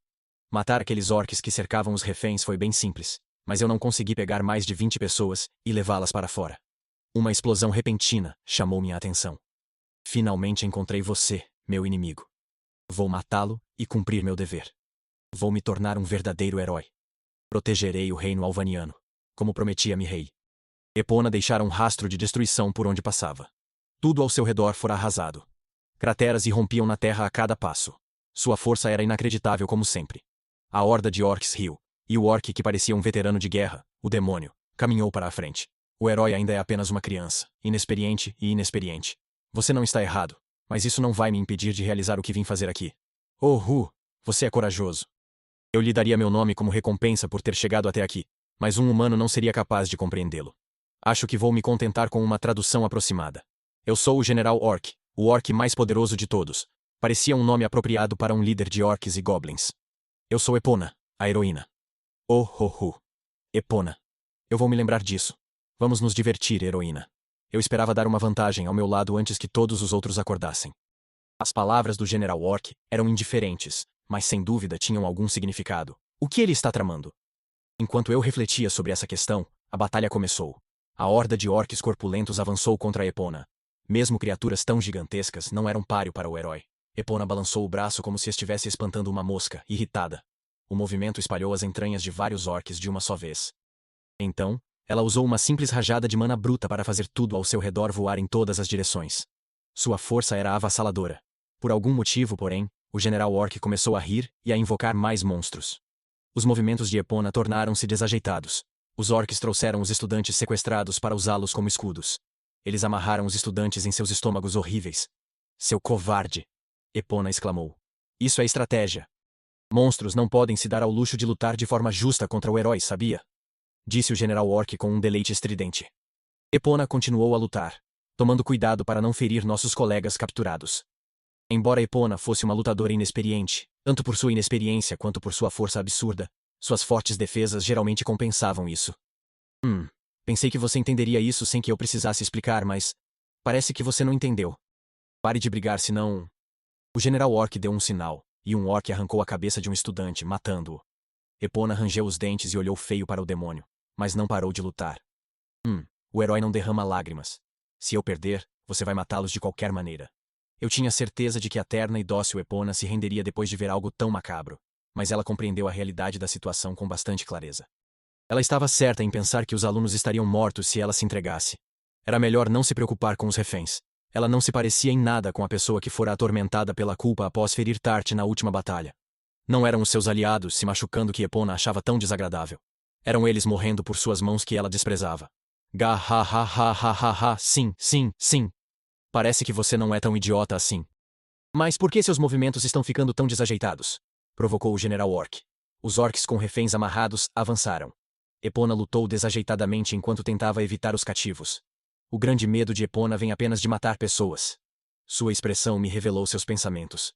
Matar aqueles orques que cercavam os reféns foi bem simples, mas eu não consegui pegar mais de 20 pessoas e levá-las para fora. Uma explosão repentina chamou minha atenção. Finalmente encontrei você, meu inimigo. Vou matá-lo e cumprir meu dever. Vou me tornar um verdadeiro herói. Protegerei o reino alvaniano, como prometia mi rei. Epona deixara um rastro de destruição por onde passava. Tudo ao seu redor fora arrasado. Crateras irrompiam na terra a cada passo. Sua força era inacreditável como sempre. A horda de orcs riu, e o orc que parecia um veterano de guerra, o demônio, caminhou para a frente. O herói ainda é apenas uma criança, inexperiente. Você não está errado, mas isso não vai me impedir de realizar o que vim fazer aqui. Oh, você é corajoso. Eu lhe daria meu nome como recompensa por ter chegado até aqui, mas um humano não seria capaz de compreendê-lo. Acho que vou me contentar com uma tradução aproximada. Eu sou o General Orc, o orc mais poderoso de todos. Parecia um nome apropriado para um líder de orcs e goblins. Eu sou Epona, a heroína. Oh. Epona. Eu vou me lembrar disso. Vamos nos divertir, heroína. Eu esperava dar uma vantagem ao meu lado antes que todos os outros acordassem. As palavras do General Orc eram indiferentes, mas sem dúvida tinham algum significado. O que ele está tramando? Enquanto eu refletia sobre essa questão, a batalha começou. A horda de orcs corpulentos avançou contra Epona. Mesmo criaturas tão gigantescas não eram páreo para o herói. Epona balançou o braço como se estivesse espantando uma mosca, irritada. O movimento espalhou as entranhas de vários orcs de uma só vez. Então, ela usou uma simples rajada de mana bruta para fazer tudo ao seu redor voar em todas as direções. Sua força era avassaladora. Por algum motivo, porém, o General Orc começou a rir e a invocar mais monstros. Os movimentos de Epona tornaram-se desajeitados. Os orcs trouxeram os estudantes sequestrados para usá-los como escudos. Eles amarraram os estudantes em seus estômagos horríveis. Seu covarde! Epona exclamou. Isso é estratégia. Monstros não podem se dar ao luxo de lutar de forma justa contra o herói, sabia? Disse o General Orc com um deleite estridente. Epona continuou a lutar, tomando cuidado para não ferir nossos colegas capturados. Embora Epona fosse uma lutadora inexperiente, tanto por sua inexperiência quanto por sua força absurda, suas fortes defesas geralmente compensavam isso. Pensei que você entenderia isso sem que eu precisasse explicar, mas parece que você não entendeu. Pare de brigar, senão... O General Orc deu um sinal, e um orc arrancou a cabeça de um estudante, matando-o. Epona rangeu os dentes e olhou feio para o demônio, mas não parou de lutar. O herói não derrama lágrimas. Se eu perder, você vai matá-los de qualquer maneira. Eu tinha certeza de que a terna e dócil Epona se renderia depois de ver algo tão macabro, mas ela compreendeu a realidade da situação com bastante clareza. Ela estava certa em pensar que os alunos estariam mortos se ela se entregasse. Era melhor não se preocupar com os reféns. Ela não se parecia em nada com a pessoa que fora atormentada pela culpa após ferir Tart na última batalha. Não eram os seus aliados se machucando que Epona achava tão desagradável. Eram eles morrendo por suas mãos que ela desprezava. Sim. Parece que você não é tão idiota assim. Mas por que seus movimentos estão ficando tão desajeitados? Provocou o General Orc. Os orcs com reféns amarrados avançaram. Epona lutou desajeitadamente enquanto tentava evitar os cativos. O grande medo de Epona vem apenas de matar pessoas. Sua expressão me revelou seus pensamentos.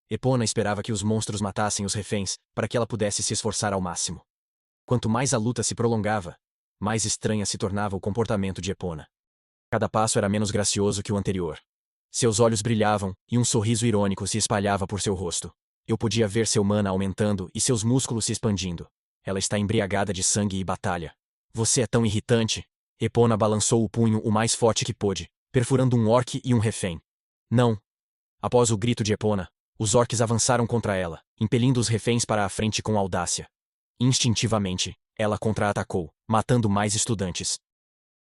Epona esperava que os monstros matassem os reféns, para que ela pudesse se esforçar ao máximo. Quanto mais a luta se prolongava, mais estranha se tornava o comportamento de Epona. Cada passo era menos gracioso que o anterior. Seus olhos brilhavam, e um sorriso irônico se espalhava por seu rosto. Eu podia ver seu mana aumentando e seus músculos se expandindo. Ela está embriagada de sangue e batalha. Você é tão irritante. Epona balançou o punho o mais forte que pôde, perfurando um orc e um refém. Não. Após o grito de Epona, os orcs avançaram contra ela, impelindo os reféns para a frente com audácia. Instintivamente, ela contra-atacou, matando mais estudantes.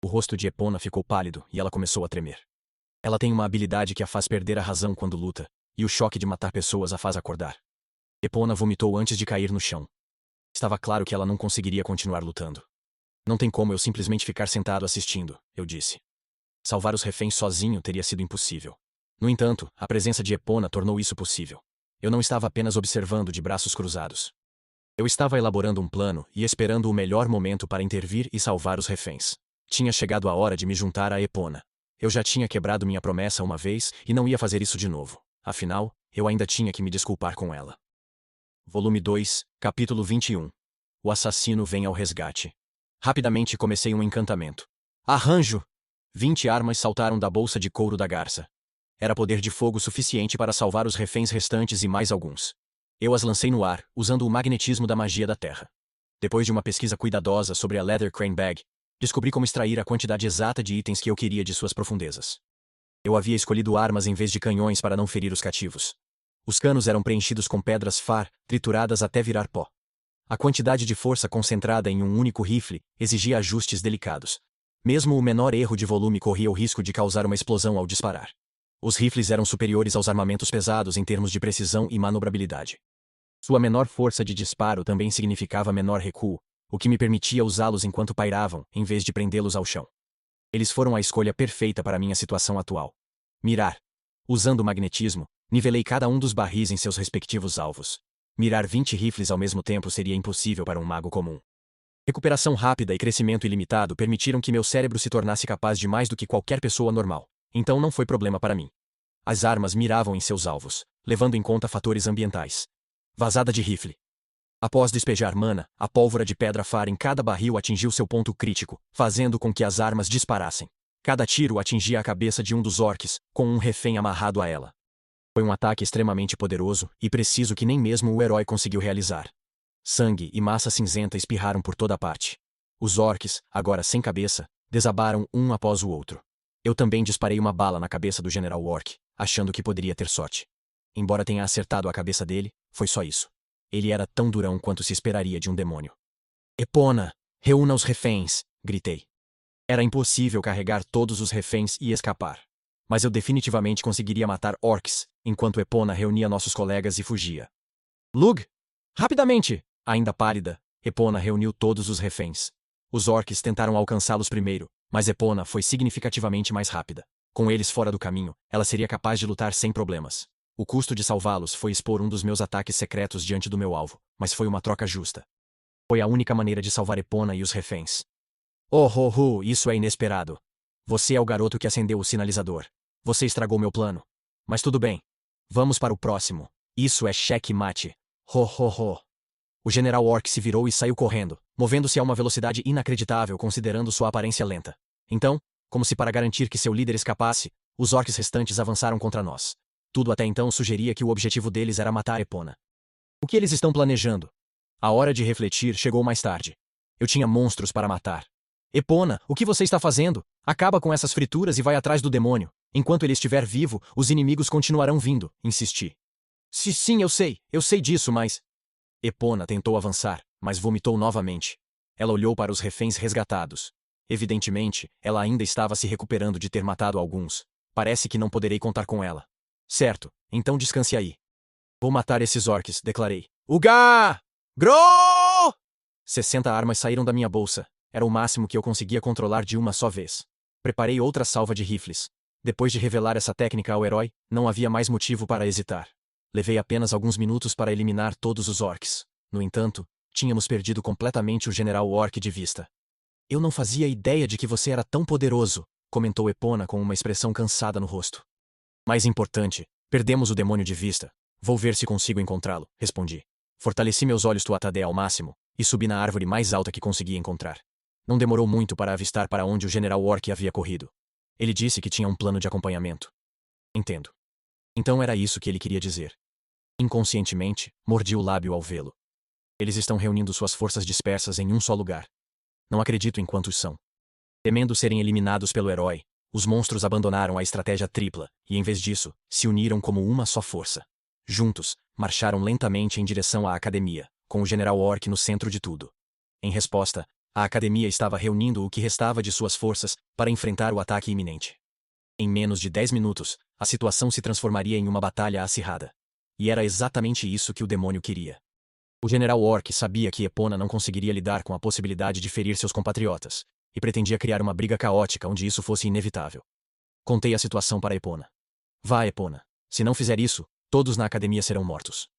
O rosto de Epona ficou pálido e ela começou a tremer. Ela tem uma habilidade que a faz perder a razão quando luta, e o choque de matar pessoas a faz acordar. Epona vomitou antes de cair no chão. Estava claro que ela não conseguiria continuar lutando. Não tem como eu simplesmente ficar sentado assistindo, eu disse. Salvar os reféns sozinho teria sido impossível. No entanto, a presença de Epona tornou isso possível. Eu não estava apenas observando de braços cruzados. Eu estava elaborando um plano e esperando o melhor momento para intervir e salvar os reféns. Tinha chegado a hora de me juntar a Epona. Eu já tinha quebrado minha promessa uma vez e não ia fazer isso de novo. Afinal, eu ainda tinha que me desculpar com ela. Volume 2, capítulo 21. O assassino vem ao resgate. Rapidamente comecei um encantamento. Arranjo! 20 armas saltaram da bolsa de couro da garça. Era poder de fogo suficiente para salvar os reféns restantes e mais alguns. Eu as lancei no ar, usando o magnetismo da magia da terra. Depois de uma pesquisa cuidadosa sobre a Leather Crane Bag, descobri como extrair a quantidade exata de itens que eu queria de suas profundezas. Eu havia escolhido armas em vez de canhões para não ferir os cativos. Os canos eram preenchidos com pedras far, trituradas até virar pó. A quantidade de força concentrada em um único rifle exigia ajustes delicados. Mesmo o menor erro de volume corria o risco de causar uma explosão ao disparar. Os rifles eram superiores aos armamentos pesados em termos de precisão e manobrabilidade. Sua menor força de disparo também significava menor recuo, o que me permitia usá-los enquanto pairavam, em vez de prendê-los ao chão. Eles foram a escolha perfeita para minha situação atual. Mirar. Usando o magnetismo, nivelei cada um dos barris em seus respectivos alvos. Mirar 20 rifles ao mesmo tempo seria impossível para um mago comum. Recuperação rápida e crescimento ilimitado permitiram que meu cérebro se tornasse capaz de mais do que qualquer pessoa normal, então não foi problema para mim. As armas miravam em seus alvos, levando em conta fatores ambientais. Vazada de rifle. Após despejar mana, a pólvora de pedra far em cada barril atingiu seu ponto crítico, fazendo com que as armas disparassem. Cada tiro atingia a cabeça de um dos orques, com um refém amarrado a ela. Foi um ataque extremamente poderoso e preciso que nem mesmo o herói conseguiu realizar. Sangue e massa cinzenta espirraram por toda parte. Os orques, agora sem cabeça, desabaram um após o outro. Eu também disparei uma bala na cabeça do General Orc, achando que poderia ter sorte. Embora tenha acertado a cabeça dele, foi só isso. Ele era tão durão quanto se esperaria de um demônio. Epona, reúna os reféns, gritei. Era impossível carregar todos os reféns e escapar. Mas eu definitivamente conseguiria matar orcs, enquanto Epona reunia nossos colegas e fugia. Lug! Rapidamente! Ainda pálida, Epona reuniu todos os reféns. Os orcs tentaram alcançá-los primeiro, mas Epona foi significativamente mais rápida. Com eles fora do caminho, ela seria capaz de lutar sem problemas. O custo de salvá-los foi expor um dos meus ataques secretos diante do meu alvo, mas foi uma troca justa. Foi a única maneira de salvar Epona e os reféns. Oh, isso é inesperado. Você é o garoto que acendeu o sinalizador. Você estragou meu plano. Mas tudo bem. Vamos para o próximo. Isso é checkmate. Ho. O General Orc se virou e saiu correndo, movendo-se a uma velocidade inacreditável considerando sua aparência lenta. Então, como se para garantir que seu líder escapasse, os orcs restantes avançaram contra nós. Tudo até então sugeria que o objetivo deles era matar Epona. O que eles estão planejando? A hora de refletir chegou mais tarde. Eu tinha monstros para matar. Epona, o que você está fazendo? Acaba com essas frituras e vai atrás do demônio. Enquanto ele estiver vivo, os inimigos continuarão vindo, insisti. Sim, eu sei disso, mas... Epona tentou avançar, mas vomitou novamente. Ela olhou para os reféns resgatados. Evidentemente, ela ainda estava se recuperando de ter matado alguns. Parece que não poderei contar com ela. Certo, então descanse aí. Vou matar esses orcs, declarei. Uga! Gro! 60 armas saíram da minha bolsa. Era o máximo que eu conseguia controlar de uma só vez. Preparei outra salva de rifles. Depois de revelar essa técnica ao herói, não havia mais motivo para hesitar. Levei apenas alguns minutos para eliminar todos os orcs. No entanto, tínhamos perdido completamente o General Orc de vista. Eu não fazia ideia de que você era tão poderoso, comentou Epona com uma expressão cansada no rosto. Mais importante, perdemos o demônio de vista. Vou ver se consigo encontrá-lo, respondi. Fortaleci meus olhos Tuatadé ao máximo e subi na árvore mais alta que consegui encontrar. Não demorou muito para avistar para onde o General Orc havia corrido. Ele disse que tinha um plano de acompanhamento. Entendo. Então era isso que ele queria dizer. Inconscientemente, mordi o lábio ao vê-lo. Eles estão reunindo suas forças dispersas em um só lugar. Não acredito em quantos são. Temendo serem eliminados pelo herói, os monstros abandonaram a estratégia tripla e, em vez disso, se uniram como uma só força. Juntos, marcharam lentamente em direção à academia, com o General Orc no centro de tudo. Em resposta, a academia estava reunindo o que restava de suas forças para enfrentar o ataque iminente. Em menos de 10 minutos, a situação se transformaria em uma batalha acirrada. E era exatamente isso que o demônio queria. O General Orc sabia que Epona não conseguiria lidar com a possibilidade de ferir seus compatriotas, e pretendia criar uma briga caótica onde isso fosse inevitável. Contei a situação para Epona. Vá, Epona. Se não fizer isso, todos na academia serão mortos.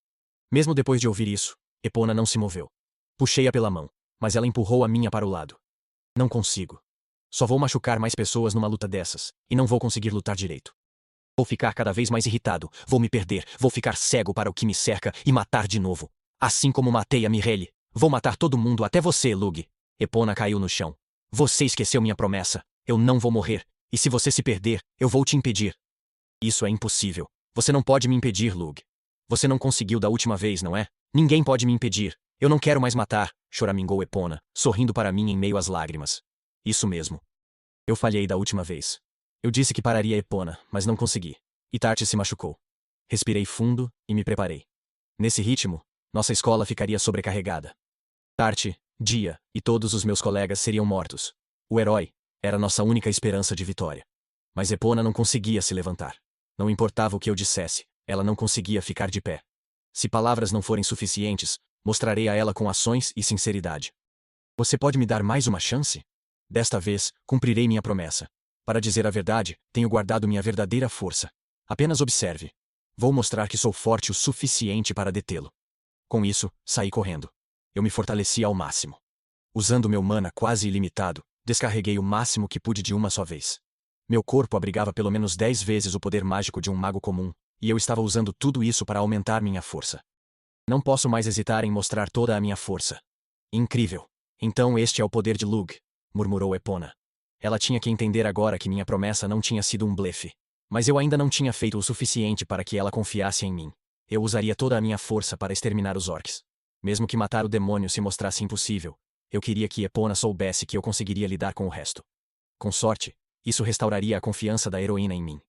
Mesmo depois de ouvir isso, Epona não se moveu. Puxei-a pela mão, mas ela empurrou a minha para o lado. Não consigo. Só vou machucar mais pessoas numa luta dessas, e não vou conseguir lutar direito. Vou ficar cada vez mais irritado, vou me perder, vou ficar cego para o que me cerca e matar de novo. Assim como matei a Mirelle, vou matar todo mundo, até você, Lug. Epona caiu no chão. Você esqueceu minha promessa. Eu não vou morrer, e se você se perder, eu vou te impedir. Isso é impossível. Você não pode me impedir, Lug. Você não conseguiu da última vez, não é? Ninguém pode me impedir. Eu não quero mais matar, choramingou Epona, sorrindo para mim em meio às lágrimas. Isso mesmo. Eu falhei da última vez. Eu disse que pararia Epona, mas não consegui. E Tarte se machucou. Respirei fundo e me preparei. Nesse ritmo, nossa escola ficaria sobrecarregada. Tarte, Dia e todos os meus colegas seriam mortos. O herói era nossa única esperança de vitória. Mas Epona não conseguia se levantar. Não importava o que eu dissesse, ela não conseguia ficar de pé. Se palavras não forem suficientes, mostrarei a ela com ações e sinceridade. Você pode me dar mais uma chance? Desta vez, cumprirei minha promessa. Para dizer a verdade, tenho guardado minha verdadeira força. Apenas observe. Vou mostrar que sou forte o suficiente para detê-lo. Com isso, saí correndo. Eu me fortaleci ao máximo. Usando meu mana quase ilimitado, descarreguei o máximo que pude de uma só vez. Meu corpo abrigava pelo menos 10 vezes o poder mágico de um mago comum, e eu estava usando tudo isso para aumentar minha força. Não posso mais hesitar em mostrar toda a minha força. Incrível. Então este é o poder de Lug, murmurou Epona. Ela tinha que entender agora que minha promessa não tinha sido um blefe. Mas eu ainda não tinha feito o suficiente para que ela confiasse em mim. Eu usaria toda a minha força para exterminar os orcs. Mesmo que matar o demônio se mostrasse impossível, eu queria que Epona soubesse que eu conseguiria lidar com o resto. Com sorte, isso restauraria a confiança da heroína em mim.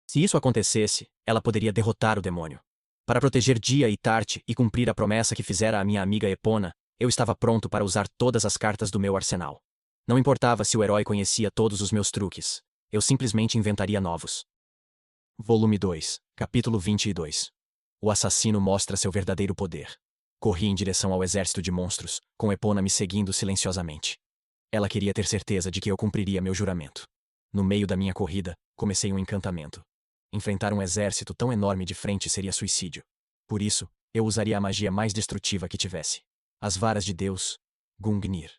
Se isso acontecesse, ela poderia derrotar o demônio. Para proteger Dia e Tarte e cumprir a promessa que fizera à minha amiga Epona, eu estava pronto para usar todas as cartas do meu arsenal. Não importava se o herói conhecia todos os meus truques, eu simplesmente inventaria novos. Volume 2, capítulo 22. O assassino mostra seu verdadeiro poder. Corri em direção ao exército de monstros, com Epona me seguindo silenciosamente. Ela queria ter certeza de que eu cumpriria meu juramento. No meio da minha corrida, comecei um encantamento. Enfrentar um exército tão enorme de frente seria suicídio. Por isso, eu usaria a magia mais destrutiva que tivesse. As varas de Deus, Gungnir.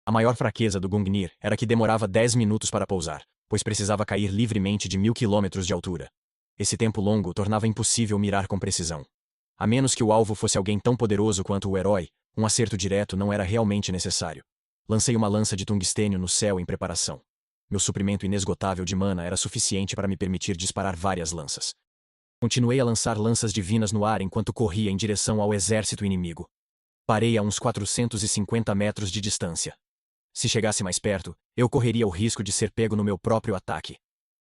A maior fraqueza do Gungnir era que demorava 10 minutos para pousar, pois precisava cair livremente de 1000 quilômetros de altura. Esse tempo longo tornava impossível mirar com precisão. A menos que o alvo fosse alguém tão poderoso quanto o herói, um acerto direto não era realmente necessário. Lancei uma lança de tungstênio no céu em preparação. Meu suprimento inesgotável de mana era suficiente para me permitir disparar várias lanças. Continuei a lançar lanças divinas no ar enquanto corria em direção ao exército inimigo. Parei a uns 450 metros de distância. Se chegasse mais perto, eu correria o risco de ser pego no meu próprio ataque.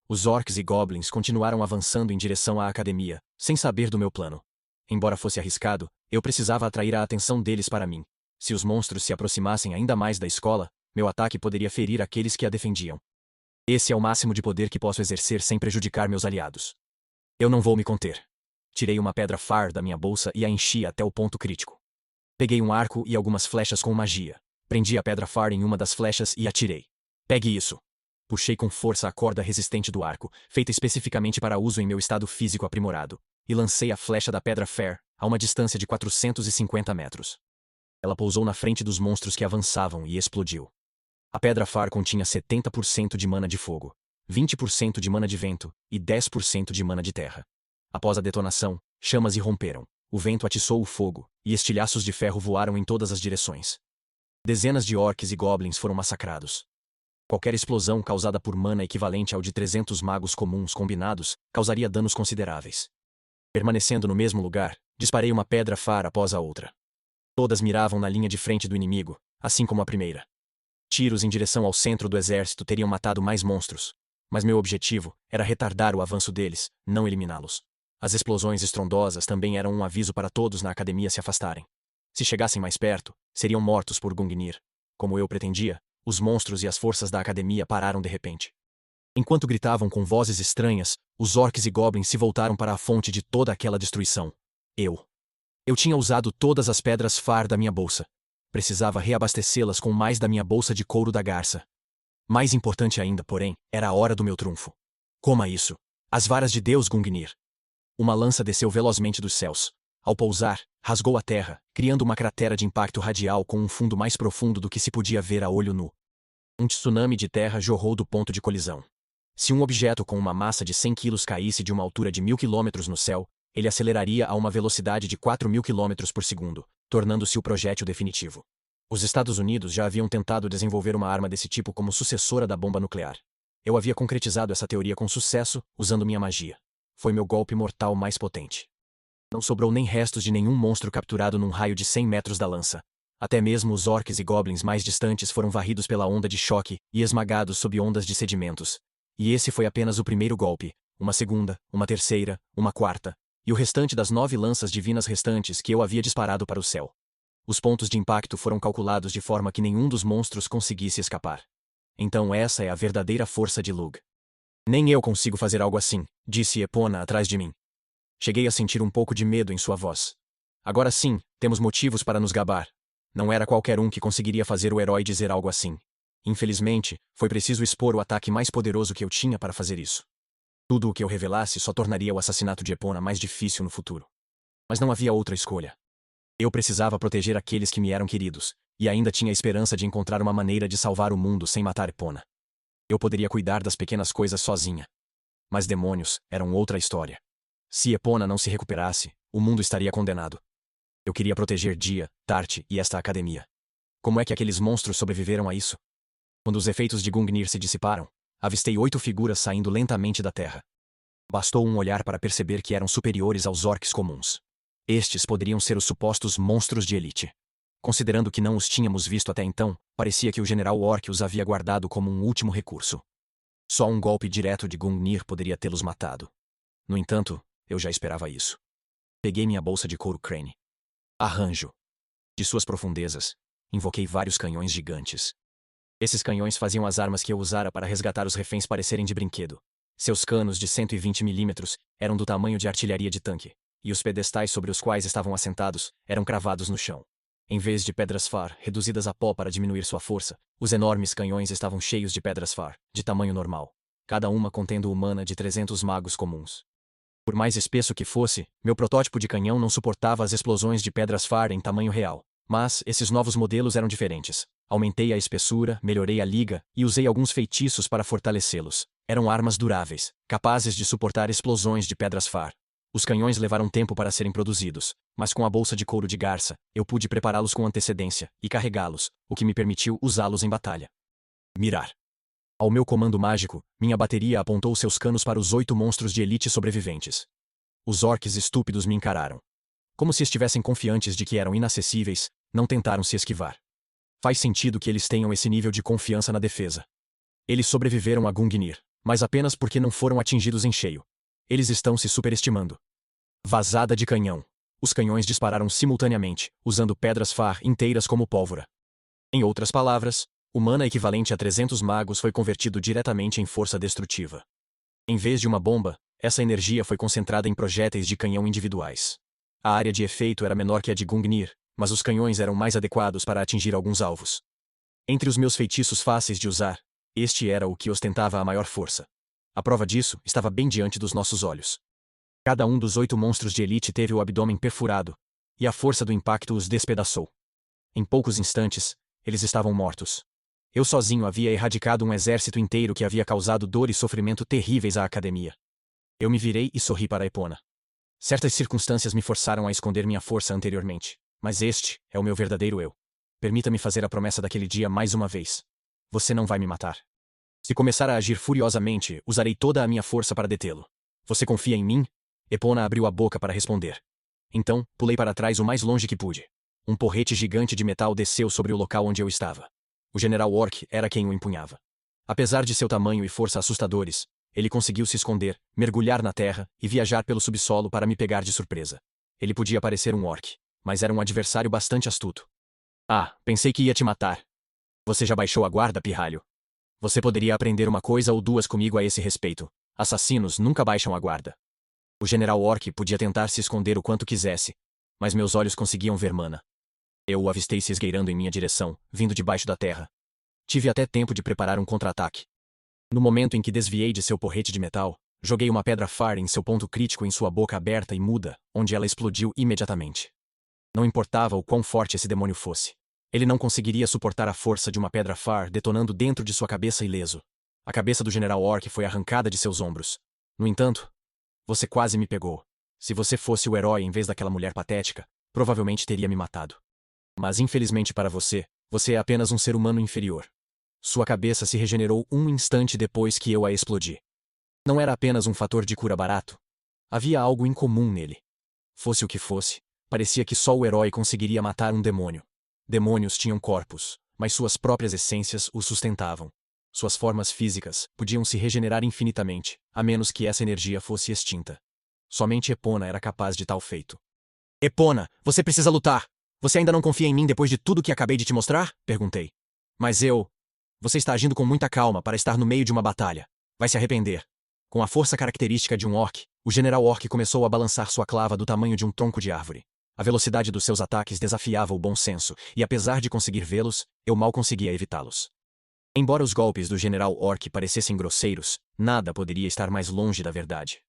Os orcs e goblins continuaram avançando em direção à academia, sem saber do meu plano. Embora fosse arriscado, eu precisava atrair a atenção deles para mim. Se os monstros se aproximassem ainda mais da escola, meu ataque poderia ferir aqueles que a defendiam. Esse é o máximo de poder que posso exercer sem prejudicar meus aliados. Eu não vou me conter. Tirei uma pedra Far da minha bolsa e a enchi até o ponto crítico. Peguei um arco e algumas flechas com magia. Prendi a pedra Far em uma das flechas e atirei. Pegue isso. Puxei com força a corda resistente do arco, feita especificamente para uso em meu estado físico aprimorado, e lancei a flecha da pedra Fair a uma distância de 450 metros. Ela pousou na frente dos monstros que avançavam e explodiu. A pedra Far continha 70% de mana de fogo, 20% de mana de vento e 10% de mana de terra. Após a detonação, chamas irromperam, o vento atiçou o fogo, e estilhaços de ferro voaram em todas as direções. Dezenas de orcs e goblins foram massacrados. Qualquer explosão causada por mana equivalente ao de 300 magos comuns combinados causaria danos consideráveis. Permanecendo no mesmo lugar, disparei uma pedra Far após a outra. Todas miravam na linha de frente do inimigo, assim como a primeira. Tiros em direção ao centro do exército teriam matado mais monstros, mas meu objetivo era retardar o avanço deles, não eliminá-los. As explosões estrondosas também eram um aviso para todos na academia se afastarem. Se chegassem mais perto, seriam mortos por Gungnir. Como eu pretendia, os monstros e as forças da academia pararam de repente. Enquanto gritavam com vozes estranhas, os orcs e goblins se voltaram para a fonte de toda aquela destruição. Eu tinha usado todas as pedras Far da minha bolsa. Precisava reabastecê-las com mais da minha bolsa de couro da garça. Mais importante ainda, porém, era a hora do meu trunfo. Coma isso. As varas de Deus Gungnir. Uma lança desceu velozmente dos céus. Ao pousar, rasgou a terra, criando uma cratera de impacto radial com um fundo mais profundo do que se podia ver a olho nu. Um tsunami de terra jorrou do ponto de colisão. Se um objeto com uma massa de 100 quilos caísse de uma altura de 1.000 quilômetros no céu, ele aceleraria a uma velocidade de 4.000 quilômetros por segundo, tornando-se o projétil definitivo. Os Estados Unidos já haviam tentado desenvolver uma arma desse tipo como sucessora da bomba nuclear. Eu havia concretizado essa teoria com sucesso, usando minha magia. Foi meu golpe mortal mais potente. Não sobrou nem restos de nenhum monstro capturado num raio de 100 metros da lança. Até mesmo os orcs e goblins mais distantes foram varridos pela onda de choque e esmagados sob ondas de sedimentos. E esse foi apenas o primeiro golpe, uma segunda, uma terceira, uma quarta, e o restante das 9 lanças divinas restantes que eu havia disparado para o céu. Os pontos de impacto foram calculados de forma que nenhum dos monstros conseguisse escapar. Então essa é a verdadeira força de Lug. Nem eu consigo fazer algo assim, disse Epona atrás de mim. Cheguei a sentir um pouco de medo em sua voz. Agora sim, temos motivos para nos gabar. Não era qualquer um que conseguiria fazer o herói dizer algo assim. Infelizmente, foi preciso expor o ataque mais poderoso que eu tinha para fazer isso. Tudo o que eu revelasse só tornaria o assassinato de Epona mais difícil no futuro. Mas não havia outra escolha. Eu precisava proteger aqueles que me eram queridos, e ainda tinha a esperança de encontrar uma maneira de salvar o mundo sem matar Epona. Eu poderia cuidar das pequenas coisas sozinha. Mas demônios eram outra história. Se Epona não se recuperasse, o mundo estaria condenado. Eu queria proteger Dia, Tart e esta academia. Como é que aqueles monstros sobreviveram a isso? Quando os efeitos de Gungnir se dissiparam, avistei 8 figuras saindo lentamente da terra. Bastou um olhar para perceber que eram superiores aos orcs comuns. Estes poderiam ser os supostos monstros de elite. Considerando que não os tínhamos visto até então, parecia que o general Orc os havia guardado como um último recurso. Só um golpe direto de Gungnir poderia tê-los matado. No entanto, eu já esperava isso. Peguei minha bolsa de couro Crane. Arranjo. De suas profundezas, invoquei vários canhões gigantes. Esses canhões faziam as armas que eu usara para resgatar os reféns parecerem de brinquedo. Seus canos de 120 milímetros eram do tamanho de artilharia de tanque, e os pedestais sobre os quais estavam assentados eram cravados no chão. Em vez de pedras far reduzidas a pó para diminuir sua força, os enormes canhões estavam cheios de pedras far, de tamanho normal, cada uma contendo o mana de 300 magos comuns. Por mais espesso que fosse, meu protótipo de canhão não suportava as explosões de pedras far em tamanho real. Mas esses novos modelos eram diferentes. Aumentei a espessura, melhorei a liga e usei alguns feitiços para fortalecê-los. Eram armas duráveis, capazes de suportar explosões de pedras far. Os canhões levaram tempo para serem produzidos, mas com a bolsa de couro de garça, eu pude prepará-los com antecedência e carregá-los, o que me permitiu usá-los em batalha. Mirar. Ao meu comando mágico, minha bateria apontou seus canos para os 8 monstros de elite sobreviventes. Os orcs estúpidos me encararam. Como se estivessem confiantes de que eram inacessíveis, não tentaram se esquivar. Faz sentido que eles tenham esse nível de confiança na defesa. Eles sobreviveram a Gungnir, mas apenas porque não foram atingidos em cheio. Eles estão se superestimando. Vazada de canhão. Os canhões dispararam simultaneamente, usando pedras far inteiras como pólvora. Em outras palavras, o mana equivalente a 300 magos foi convertido diretamente em força destrutiva. Em vez de uma bomba, essa energia foi concentrada em projéteis de canhão individuais. A área de efeito era menor que a de Gungnir, mas os canhões eram mais adequados para atingir alguns alvos. Entre os meus feitiços fáceis de usar, este era o que ostentava a maior força. A prova disso estava bem diante dos nossos olhos. Cada um dos 8 monstros de elite teve o abdômen perfurado, e a força do impacto os despedaçou. Em poucos instantes, eles estavam mortos. Eu sozinho havia erradicado um exército inteiro que havia causado dor e sofrimento terríveis à academia. Eu me virei e sorri para Epona. Certas circunstâncias me forçaram a esconder minha força anteriormente, mas este é o meu verdadeiro eu. Permita-me fazer a promessa daquele dia mais uma vez. Você não vai me matar. Se começar a agir furiosamente, usarei toda a minha força para detê-lo. Você confia em mim? Epona abriu a boca para responder. Então, pulei para trás o mais longe que pude. Um porrete gigante de metal desceu sobre o local onde eu estava. O general Orc era quem o empunhava. Apesar de seu tamanho e força assustadores, ele conseguiu se esconder, mergulhar na terra e viajar pelo subsolo para me pegar de surpresa. Ele podia parecer um orc, mas era um adversário bastante astuto. Ah, pensei que ia te matar. Você já baixou a guarda, pirralho? Você poderia aprender uma coisa ou duas comigo a esse respeito. Assassinos nunca baixam a guarda. O general Orc podia tentar se esconder o quanto quisesse, mas meus olhos conseguiam ver mana. Eu o avistei se esgueirando em minha direção, vindo debaixo da terra. Tive até tempo de preparar um contra-ataque. No momento em que desviei de seu porrete de metal, joguei uma pedra far em seu ponto crítico em sua boca aberta e muda, onde ela explodiu imediatamente. Não importava o quão forte esse demônio fosse. Ele não conseguiria suportar a força de uma pedra Far detonando dentro de sua cabeça ileso. A cabeça do General Orc foi arrancada de seus ombros. No entanto, você quase me pegou. Se você fosse o herói em vez daquela mulher patética, provavelmente teria me matado. Mas infelizmente para você, você é apenas um ser humano inferior. Sua cabeça se regenerou um instante depois que eu a explodi. Não era apenas um fator de cura barato. Havia algo incomum nele. Fosse o que fosse, parecia que só o herói conseguiria matar um demônio. Demônios tinham corpos, mas suas próprias essências os sustentavam. Suas formas físicas podiam se regenerar infinitamente, a menos que essa energia fosse extinta. Somente Epona era capaz de tal feito. Epona, você precisa lutar! Você ainda não confia em mim depois de tudo que acabei de te mostrar? Perguntei. Mas Você está agindo com muita calma para estar no meio de uma batalha. Vai se arrepender. Com a força característica de um orc, o General Orc começou a balançar sua clava do tamanho de um tronco de árvore. A velocidade dos seus ataques desafiava o bom senso, e apesar de conseguir vê-los, eu mal conseguia evitá-los. Embora os golpes do General Orc parecessem grosseiros, nada poderia estar mais longe da verdade.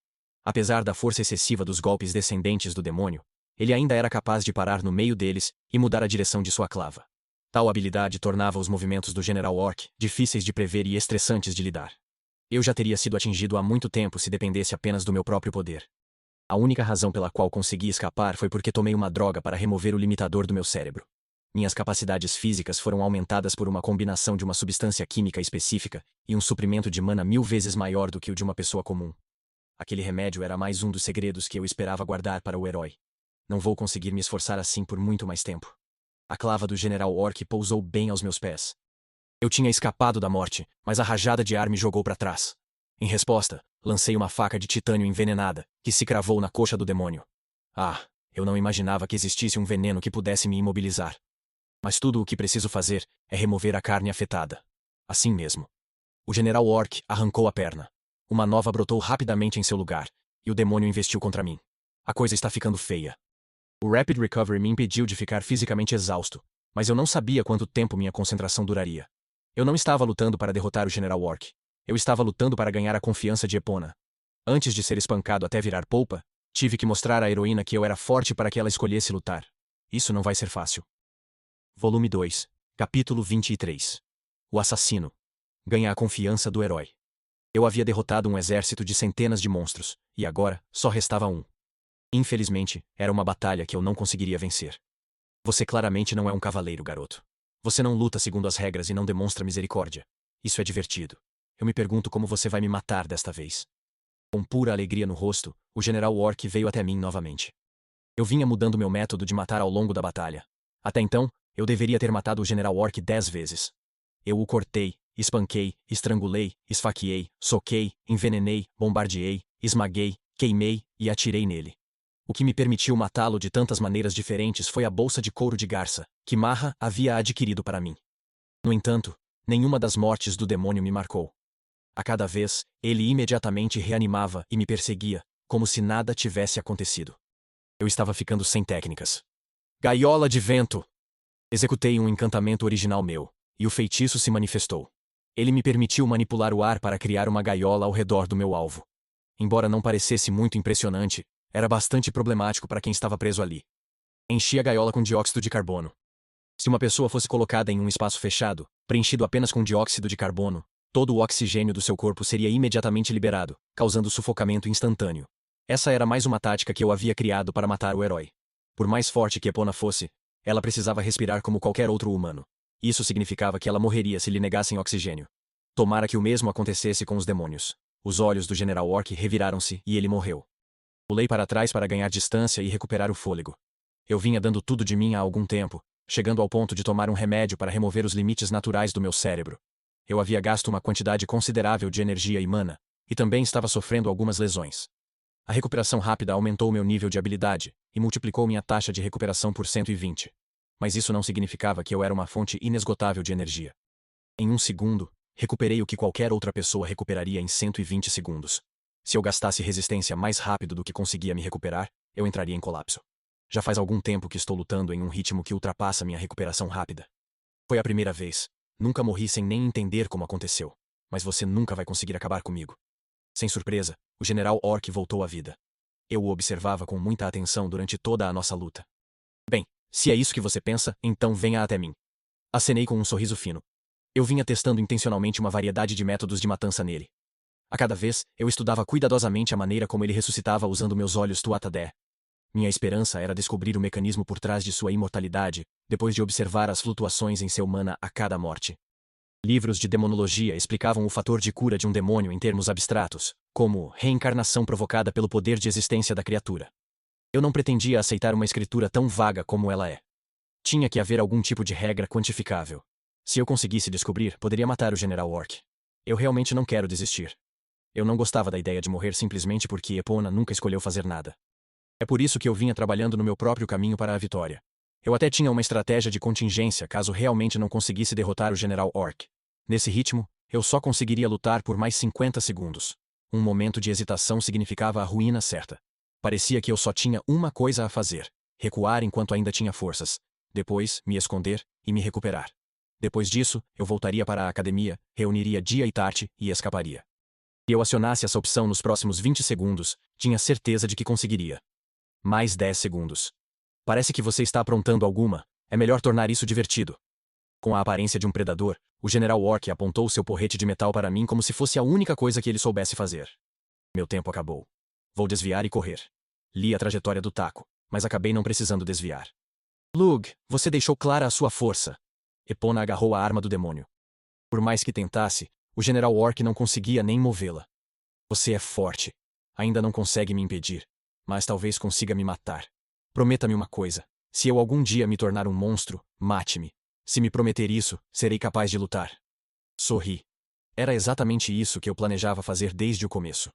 Apesar da força excessiva dos golpes descendentes do demônio, ele ainda era capaz de parar no meio deles e mudar a direção de sua clava. Tal habilidade tornava os movimentos do General Orc difíceis de prever e estressantes de lidar. Eu já teria sido atingido há muito tempo se dependesse apenas do meu próprio poder. A única razão pela qual consegui escapar foi porque tomei uma droga para remover o limitador do meu cérebro. Minhas capacidades físicas foram aumentadas por uma combinação de uma substância química específica e um suprimento de mana 1000 vezes maior do que o de uma pessoa comum. Aquele remédio era mais um dos segredos que eu esperava guardar para o herói. Não vou conseguir me esforçar assim por muito mais tempo. A clava do General Orc pousou bem aos meus pés. Eu tinha escapado da morte, mas a rajada de ar me jogou para trás. Em resposta, lancei uma faca de titânio envenenada, que se cravou na coxa do demônio. Ah, eu não imaginava que existisse um veneno que pudesse me imobilizar. Mas tudo o que preciso fazer é remover a carne afetada. Assim mesmo. O General Orc arrancou a perna. Uma nova brotou rapidamente em seu lugar, e o demônio investiu contra mim. A coisa está ficando feia. O Rapid Recovery me impediu de ficar fisicamente exausto, mas eu não sabia quanto tempo minha concentração duraria. Eu não estava lutando para derrotar o General Orc. Eu estava lutando para ganhar a confiança de Epona. Antes de ser espancado até virar polpa, tive que mostrar à heroína que eu era forte para que ela escolhesse lutar. Isso não vai ser fácil. Volume 2, Capítulo 23. O assassino. Ganha a confiança do herói. Eu havia derrotado um exército de centenas de monstros, e agora só restava um. Infelizmente, era uma batalha que eu não conseguiria vencer. Você claramente não é um cavaleiro, garoto. Você não luta segundo as regras e não demonstra misericórdia. Isso é divertido. Eu me pergunto como você vai me matar desta vez. Com pura alegria no rosto, o General Orc veio até mim novamente. Eu vinha mudando meu método de matar ao longo da batalha. Até então, eu deveria ter matado o General Orc 10 vezes. Eu o cortei, espanquei, estrangulei, esfaqueei, soquei, envenenei, bombardeei, esmaguei, queimei e atirei nele. O que me permitiu matá-lo de tantas maneiras diferentes foi a bolsa de couro de garça, que Marra havia adquirido para mim. No entanto, nenhuma das mortes do demônio me marcou. A cada vez, ele imediatamente reanimava e me perseguia, como se nada tivesse acontecido. Eu estava ficando sem técnicas. Gaiola de vento! Executei um encantamento original meu, e o feitiço se manifestou. Ele me permitiu manipular o ar para criar uma gaiola ao redor do meu alvo. Embora não parecesse muito impressionante, era bastante problemático para quem estava preso ali. Enchi a gaiola com dióxido de carbono. Se uma pessoa fosse colocada em um espaço fechado, preenchido apenas com dióxido de carbono, todo o oxigênio do seu corpo seria imediatamente liberado, causando sufocamento instantâneo. Essa era mais uma tática que eu havia criado para matar o herói. Por mais forte que Epona fosse, ela precisava respirar como qualquer outro humano. Isso significava que ela morreria se lhe negassem oxigênio. Tomara que o mesmo acontecesse com os demônios. Os olhos do General Orc reviraram-se e ele morreu. Pulei para trás para ganhar distância e recuperar o fôlego. Eu vinha dando tudo de mim há algum tempo, chegando ao ponto de tomar um remédio para remover os limites naturais do meu cérebro. Eu havia gasto uma quantidade considerável de energia e mana, e também estava sofrendo algumas lesões. A recuperação rápida aumentou meu nível de habilidade e multiplicou minha taxa de recuperação por 120. Mas isso não significava que eu era uma fonte inesgotável de energia. Em um segundo, recuperei o que qualquer outra pessoa recuperaria em 120 segundos. Se eu gastasse resistência mais rápido do que conseguia me recuperar, eu entraria em colapso. Já faz algum tempo que estou lutando em um ritmo que ultrapassa minha recuperação rápida. Foi a primeira vez. Nunca morri sem nem entender como aconteceu. Mas você nunca vai conseguir acabar comigo. Sem surpresa, o General Orc voltou à vida. Eu o observava com muita atenção durante toda a nossa luta. Bem, se é isso que você pensa, então venha até mim. Acenei com um sorriso fino. Eu vinha testando intencionalmente uma variedade de métodos de matança nele. A cada vez, eu estudava cuidadosamente a maneira como ele ressuscitava usando meus olhos Tuatha-Dé. Minha esperança era descobrir o mecanismo por trás de sua imortalidade, depois de observar as flutuações em seu mana a cada morte. Livros de demonologia explicavam o fator de cura de um demônio em termos abstratos, como reencarnação provocada pelo poder de existência da criatura. Eu não pretendia aceitar uma escritura tão vaga como ela é. Tinha que haver algum tipo de regra quantificável. Se eu conseguisse descobrir, poderia matar o General Orc. Eu realmente não quero desistir. Eu não gostava da ideia de morrer simplesmente porque Epona nunca escolheu fazer nada. É por isso que eu vinha trabalhando no meu próprio caminho para a vitória. Eu até tinha uma estratégia de contingência caso realmente não conseguisse derrotar o General Orc. Nesse ritmo, eu só conseguiria lutar por mais 50 segundos. Um momento de hesitação significava a ruína certa. Parecia que eu só tinha uma coisa a fazer: recuar enquanto ainda tinha forças. Depois, me esconder e me recuperar. Depois disso, eu voltaria para a academia, reuniria Dia e Tarte e escaparia. Se eu acionasse essa opção nos próximos 20 segundos, tinha certeza de que conseguiria. Mais 10 segundos. Parece que você está aprontando alguma. É melhor tornar isso divertido. Com a aparência de um predador, o General Orc apontou seu porrete de metal para mim como se fosse a única coisa que ele soubesse fazer. Meu tempo acabou. Vou desviar e correr. Li a trajetória do taco, mas acabei não precisando desviar. Lug, você deixou clara a sua força. Epona agarrou a arma do demônio. Por mais que tentasse, o General Orc não conseguia nem movê-la. Você é forte. Ainda não consegue me impedir, mas talvez consiga me matar. Prometa-me uma coisa. Se eu algum dia me tornar um monstro, mate-me. Se me prometer isso, serei capaz de lutar. Sorri. Era exatamente isso que eu planejava fazer desde o começo.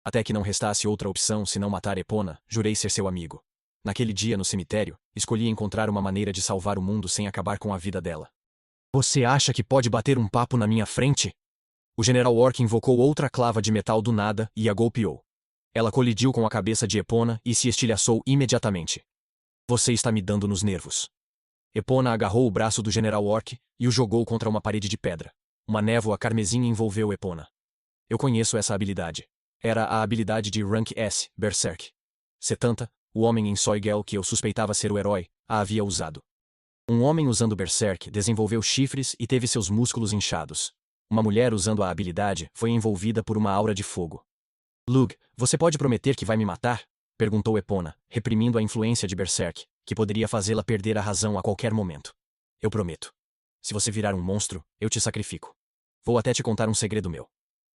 Até que não restasse outra opção senão matar Epona, jurei ser seu amigo. Naquele dia no cemitério, escolhi encontrar uma maneira de salvar o mundo sem acabar com a vida dela. Você acha que pode bater um papo na minha frente? O General Orc invocou outra clava de metal do nada e a golpeou. Ela colidiu com a cabeça de Epona e se estilhaçou imediatamente. Você está me dando nos nervos. Epona agarrou o braço do General Orc e o jogou contra uma parede de pedra. Uma névoa carmesim envolveu Epona. Eu conheço essa habilidade. Era a habilidade de Rank S, Berserk. Setanta, o homem em Soigel que eu suspeitava ser o herói, a havia usado. Um homem usando Berserk desenvolveu chifres e teve seus músculos inchados. Uma mulher usando a habilidade foi envolvida por uma aura de fogo. Lug, você pode prometer que vai me matar? Perguntou Epona, reprimindo a influência de Berserk, que poderia fazê-la perder a razão a qualquer momento. Eu prometo. Se você virar um monstro, eu te sacrifico. Vou até te contar um segredo meu.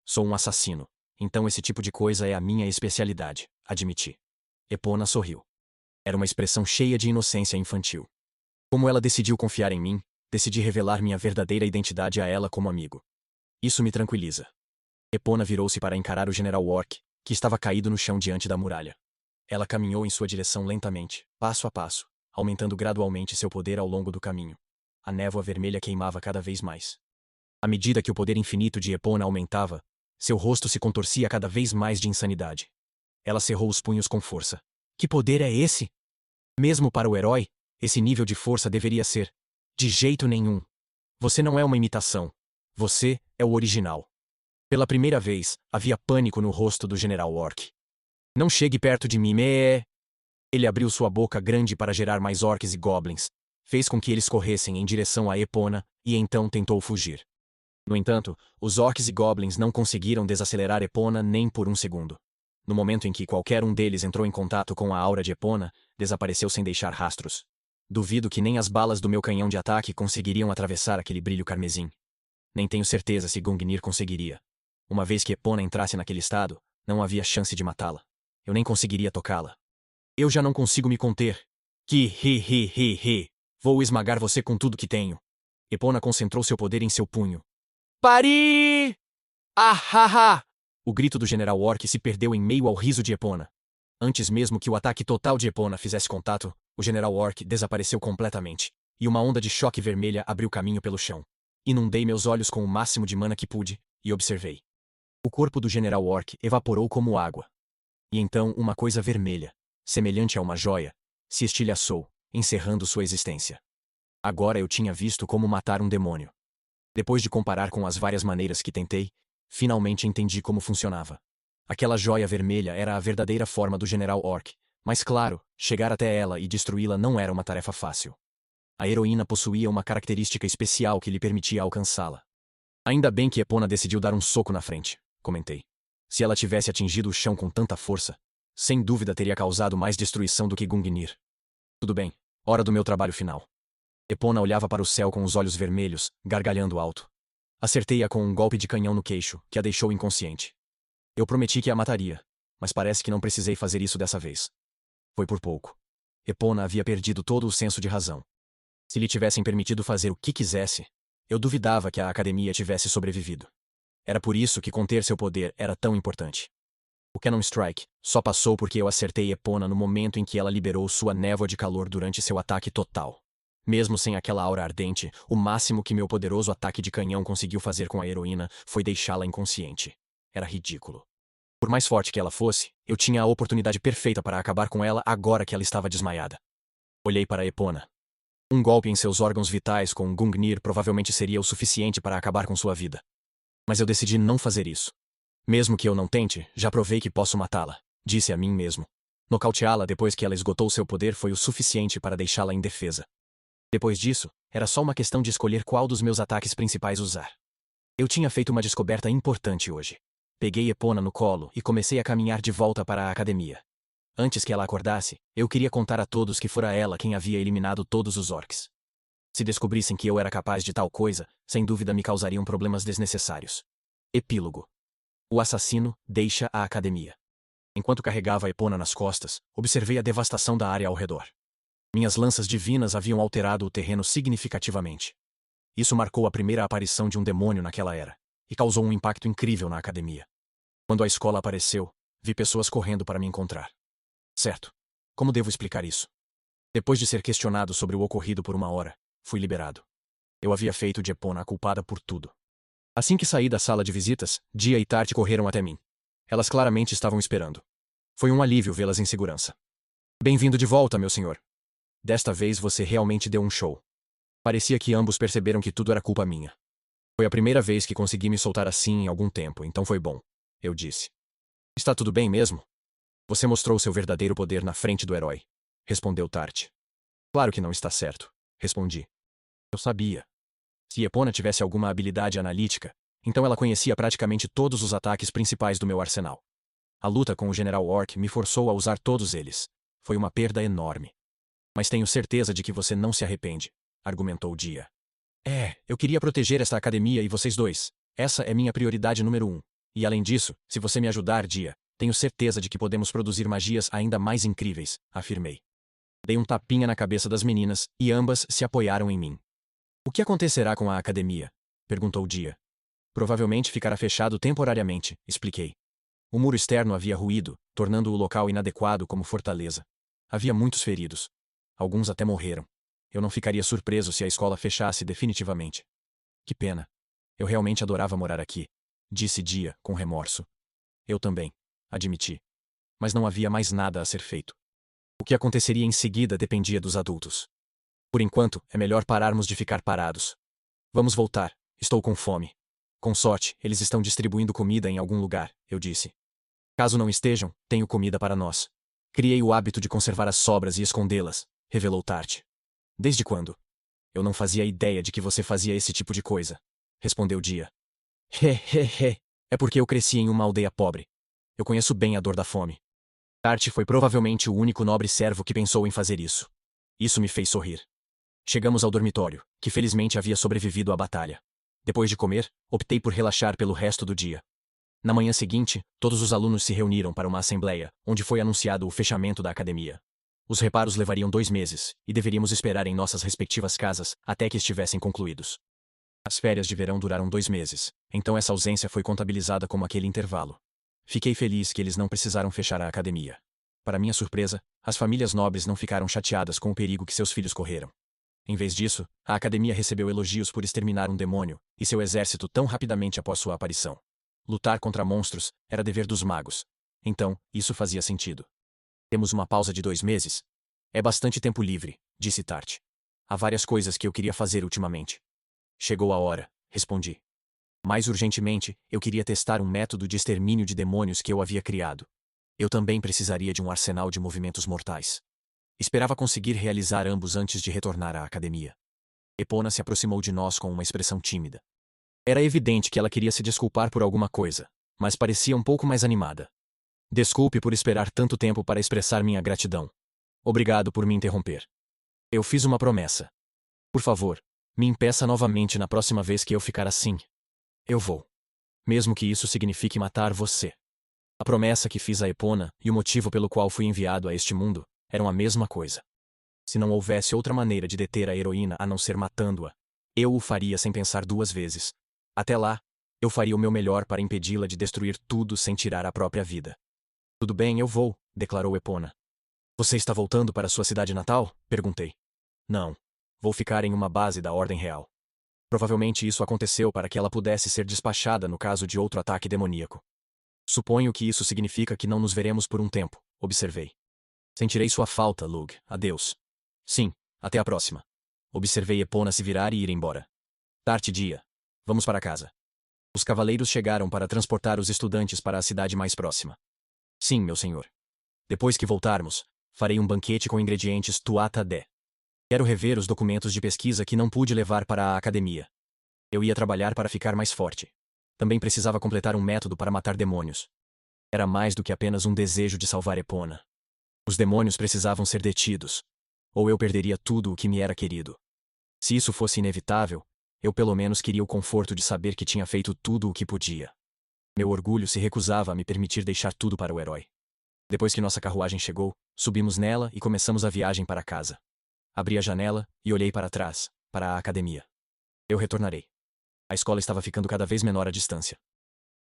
Sou um assassino, então esse tipo de coisa é a minha especialidade, admiti. Epona sorriu. Era uma expressão cheia de inocência infantil. Como ela decidiu confiar em mim, decidi revelar minha verdadeira identidade a ela como amigo. Isso me tranquiliza. Epona virou-se para encarar o General Orc, que estava caído no chão diante da muralha. Ela caminhou em sua direção lentamente, passo a passo, aumentando gradualmente seu poder ao longo do caminho. A névoa vermelha queimava cada vez mais. À medida que o poder infinito de Epona aumentava, seu rosto se contorcia cada vez mais de insanidade. Ela cerrou os punhos com força. Que poder é esse? Mesmo para o herói, esse nível de força deveria ser. De jeito nenhum. Você não é uma imitação. Você é o original. Pela primeira vez, havia pânico no rosto do General Orc. Não chegue perto de mim, me. Ele abriu sua boca grande para gerar mais orcs e goblins. Fez com que eles corressem em direção a Epona, e então tentou fugir. No entanto, os orcs e goblins não conseguiram desacelerar Epona nem por um segundo. No momento em que qualquer um deles entrou em contato com a aura de Epona, desapareceu sem deixar rastros. Duvido que nem as balas do meu canhão de ataque conseguiriam atravessar aquele brilho carmesim. Nem tenho certeza se Gungnir conseguiria. Uma vez que Epona entrasse naquele estado, não havia chance de matá-la. Eu nem conseguiria tocá-la. Eu já não consigo me conter. Hi. Vou esmagar você com tudo que tenho. Epona concentrou seu poder em seu punho. Pari! Ah! O grito do General Orc se perdeu em meio ao riso de Epona. Antes mesmo que o ataque total de Epona fizesse contato, o General Orc desapareceu completamente, e uma onda de choque vermelha abriu caminho pelo chão. Inundei meus olhos com o máximo de mana que pude, e observei. O corpo do General Orc evaporou como água. E então uma coisa vermelha, semelhante a uma joia, se estilhaçou, encerrando sua existência. Agora eu tinha visto como matar um demônio. Depois de comparar com as várias maneiras que tentei, finalmente entendi como funcionava. Aquela joia vermelha era a verdadeira forma do General Orc, mas claro, chegar até ela e destruí-la não era uma tarefa fácil. A heroína possuía uma característica especial que lhe permitia alcançá-la. Ainda bem que Epona decidiu dar um soco na frente, comentei. Se ela tivesse atingido o chão com tanta força, sem dúvida teria causado mais destruição do que Gungnir. Tudo bem, hora do meu trabalho final. Epona olhava para o céu com os olhos vermelhos, gargalhando alto. Acertei-a com um golpe de canhão no queixo, que a deixou inconsciente. Eu prometi que a mataria, mas parece que não precisei fazer isso dessa vez. Foi por pouco. Epona havia perdido todo o senso de razão. Se lhe tivessem permitido fazer o que quisesse, eu duvidava que a academia tivesse sobrevivido. Era por isso que conter seu poder era tão importante. O Cannon Strike só passou porque eu acertei Epona no momento em que ela liberou sua névoa de calor durante seu ataque total. Mesmo sem aquela aura ardente, o máximo que meu poderoso ataque de canhão conseguiu fazer com a heroína foi deixá-la inconsciente. Era ridículo. Por mais forte que ela fosse, eu tinha a oportunidade perfeita para acabar com ela agora que ela estava desmaiada. Olhei para Epona. Um golpe em seus órgãos vitais com Gungnir provavelmente seria o suficiente para acabar com sua vida. Mas eu decidi não fazer isso. Mesmo que eu não tente, já provei que posso matá-la, disse a mim mesmo. Nocauteá-la depois que ela esgotou seu poder foi o suficiente para deixá-la indefesa. Depois disso, era só uma questão de escolher qual dos meus ataques principais usar. Eu tinha feito uma descoberta importante hoje. Peguei Epona no colo e comecei a caminhar de volta para a academia. Antes que ela acordasse, eu queria contar a todos que fora ela quem havia eliminado todos os orcs. Se descobrissem que eu era capaz de tal coisa, sem dúvida me causariam problemas desnecessários. Epílogo. O assassino deixa a academia. Enquanto carregava a Epona nas costas, observei a devastação da área ao redor. Minhas lanças divinas haviam alterado o terreno significativamente. Isso marcou a primeira aparição de um demônio naquela era, e causou um impacto incrível na academia. Quando a escola apareceu, vi pessoas correndo para me encontrar. Certo. Como devo explicar isso? Depois de ser questionado sobre o ocorrido por uma hora, fui liberado. Eu havia feito de Epona a culpada por tudo. Assim que saí da sala de visitas, Dia e Tarte correram até mim. Elas claramente estavam esperando. Foi um alívio vê-las em segurança. Bem-vindo de volta, meu senhor. Desta vez você realmente deu um show. Parecia que ambos perceberam que tudo era culpa minha. Foi a primeira vez que consegui me soltar assim em algum tempo, então foi bom, eu disse. Está tudo bem mesmo? Você mostrou seu verdadeiro poder na frente do herói, respondeu Tarte. Claro que não está certo, respondi. Eu sabia. Se Epona tivesse alguma habilidade analítica, então ela conhecia praticamente todos os ataques principais do meu arsenal. A luta com o General Orc me forçou a usar todos eles. Foi uma perda enorme. Mas tenho certeza de que você não se arrepende, argumentou Dia. Eu queria proteger esta academia e vocês dois. Essa é minha prioridade número 1. E além disso, se você me ajudar, Dia, tenho certeza de que podemos produzir magias ainda mais incríveis, afirmei. Dei um tapinha na cabeça das meninas, e ambas se apoiaram em mim. O que acontecerá com a academia? Perguntou Dia. Provavelmente ficará fechado temporariamente, expliquei. O muro externo havia ruído, tornando o local inadequado como fortaleza. Havia muitos feridos. Alguns até morreram. Eu não ficaria surpreso se a escola fechasse definitivamente. Que pena. Eu realmente adorava morar aqui, disse Dia, com remorso. Eu também, admiti. Mas não havia mais nada a ser feito. O que aconteceria em seguida dependia dos adultos. Por enquanto, é melhor pararmos de ficar parados. Vamos voltar, estou com fome. Com sorte, eles estão distribuindo comida em algum lugar, eu disse. Caso não estejam, tenho comida para nós. Criei o hábito de conservar as sobras e escondê-las, revelou Tarte. Desde quando? Eu não fazia ideia de que você fazia esse tipo de coisa, respondeu Dia. É porque eu cresci em uma aldeia pobre. Eu conheço bem a dor da fome. Tarte foi provavelmente o único nobre servo que pensou em fazer isso. Isso me fez sorrir. Chegamos ao dormitório, que felizmente havia sobrevivido à batalha. Depois de comer, optei por relaxar pelo resto do dia. Na manhã seguinte, todos os alunos se reuniram para uma assembleia, onde foi anunciado o fechamento da academia. Os reparos levariam 2 meses, e deveríamos esperar em nossas respectivas casas até que estivessem concluídos. As férias de verão duraram 2 meses, então essa ausência foi contabilizada como aquele intervalo. Fiquei feliz que eles não precisaram fechar a academia. Para minha surpresa, as famílias nobres não ficaram chateadas com o perigo que seus filhos correram. Em vez disso, a academia recebeu elogios por exterminar um demônio e seu exército tão rapidamente após sua aparição. Lutar contra monstros era dever dos magos. Então, isso fazia sentido. Temos uma pausa de 2 meses? É bastante tempo livre, disse Tarte. Há várias coisas que eu queria fazer ultimamente. Chegou a hora, respondi. Mais urgentemente, eu queria testar um método de extermínio de demônios que eu havia criado. Eu também precisaria de um arsenal de movimentos mortais. Esperava conseguir realizar ambos antes de retornar à academia. Epona se aproximou de nós com uma expressão tímida. Era evidente que ela queria se desculpar por alguma coisa, mas parecia um pouco mais animada. Desculpe por esperar tanto tempo para expressar minha gratidão. Obrigado por me interromper. Eu fiz uma promessa. Por favor, me impeça novamente na próxima vez que eu ficar assim. Eu vou. Mesmo que isso signifique matar você. A promessa que fiz a Epona e o motivo pelo qual fui enviado a este mundo eram a mesma coisa. Se não houvesse outra maneira de deter a heroína a não ser matando-a, eu o faria sem pensar duas vezes. Até lá, eu faria o meu melhor para impedi-la de destruir tudo sem tirar a própria vida. Tudo bem, eu vou, declarou Epona. Você está voltando para sua cidade natal? Perguntei. Não. Vou ficar em uma base da Ordem Real. Provavelmente isso aconteceu para que ela pudesse ser despachada no caso de outro ataque demoníaco. Suponho que isso significa que não nos veremos por um tempo, observei. Sentirei sua falta, Lug. Adeus. Sim, até a próxima. Observei Epona se virar e ir embora. Tarde dia. Vamos para casa. Os cavaleiros chegaram para transportar os estudantes para a cidade mais próxima. Sim, meu senhor. Depois que voltarmos, farei um banquete com ingredientes tuata de. Quero rever os documentos de pesquisa que não pude levar para a academia. Eu ia trabalhar para ficar mais forte. Também precisava completar um método para matar demônios. Era mais do que apenas um desejo de salvar Epona. Os demônios precisavam ser detidos, ou eu perderia tudo o que me era querido. Se isso fosse inevitável, eu pelo menos queria o conforto de saber que tinha feito tudo o que podia. Meu orgulho se recusava a me permitir deixar tudo para o herói. Depois que nossa carruagem chegou, subimos nela e começamos a viagem para casa. Abri a janela e olhei para trás, para a academia. Eu retornarei. A escola estava ficando cada vez menor à distância.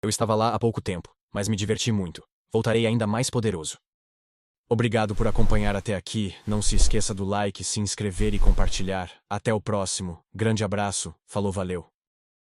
Eu estava lá há pouco tempo, mas me diverti muito. Voltarei ainda mais poderoso. Obrigado por acompanhar até aqui. Não se esqueça do like, se inscrever e compartilhar. Até o próximo. Grande abraço. Falou, valeu.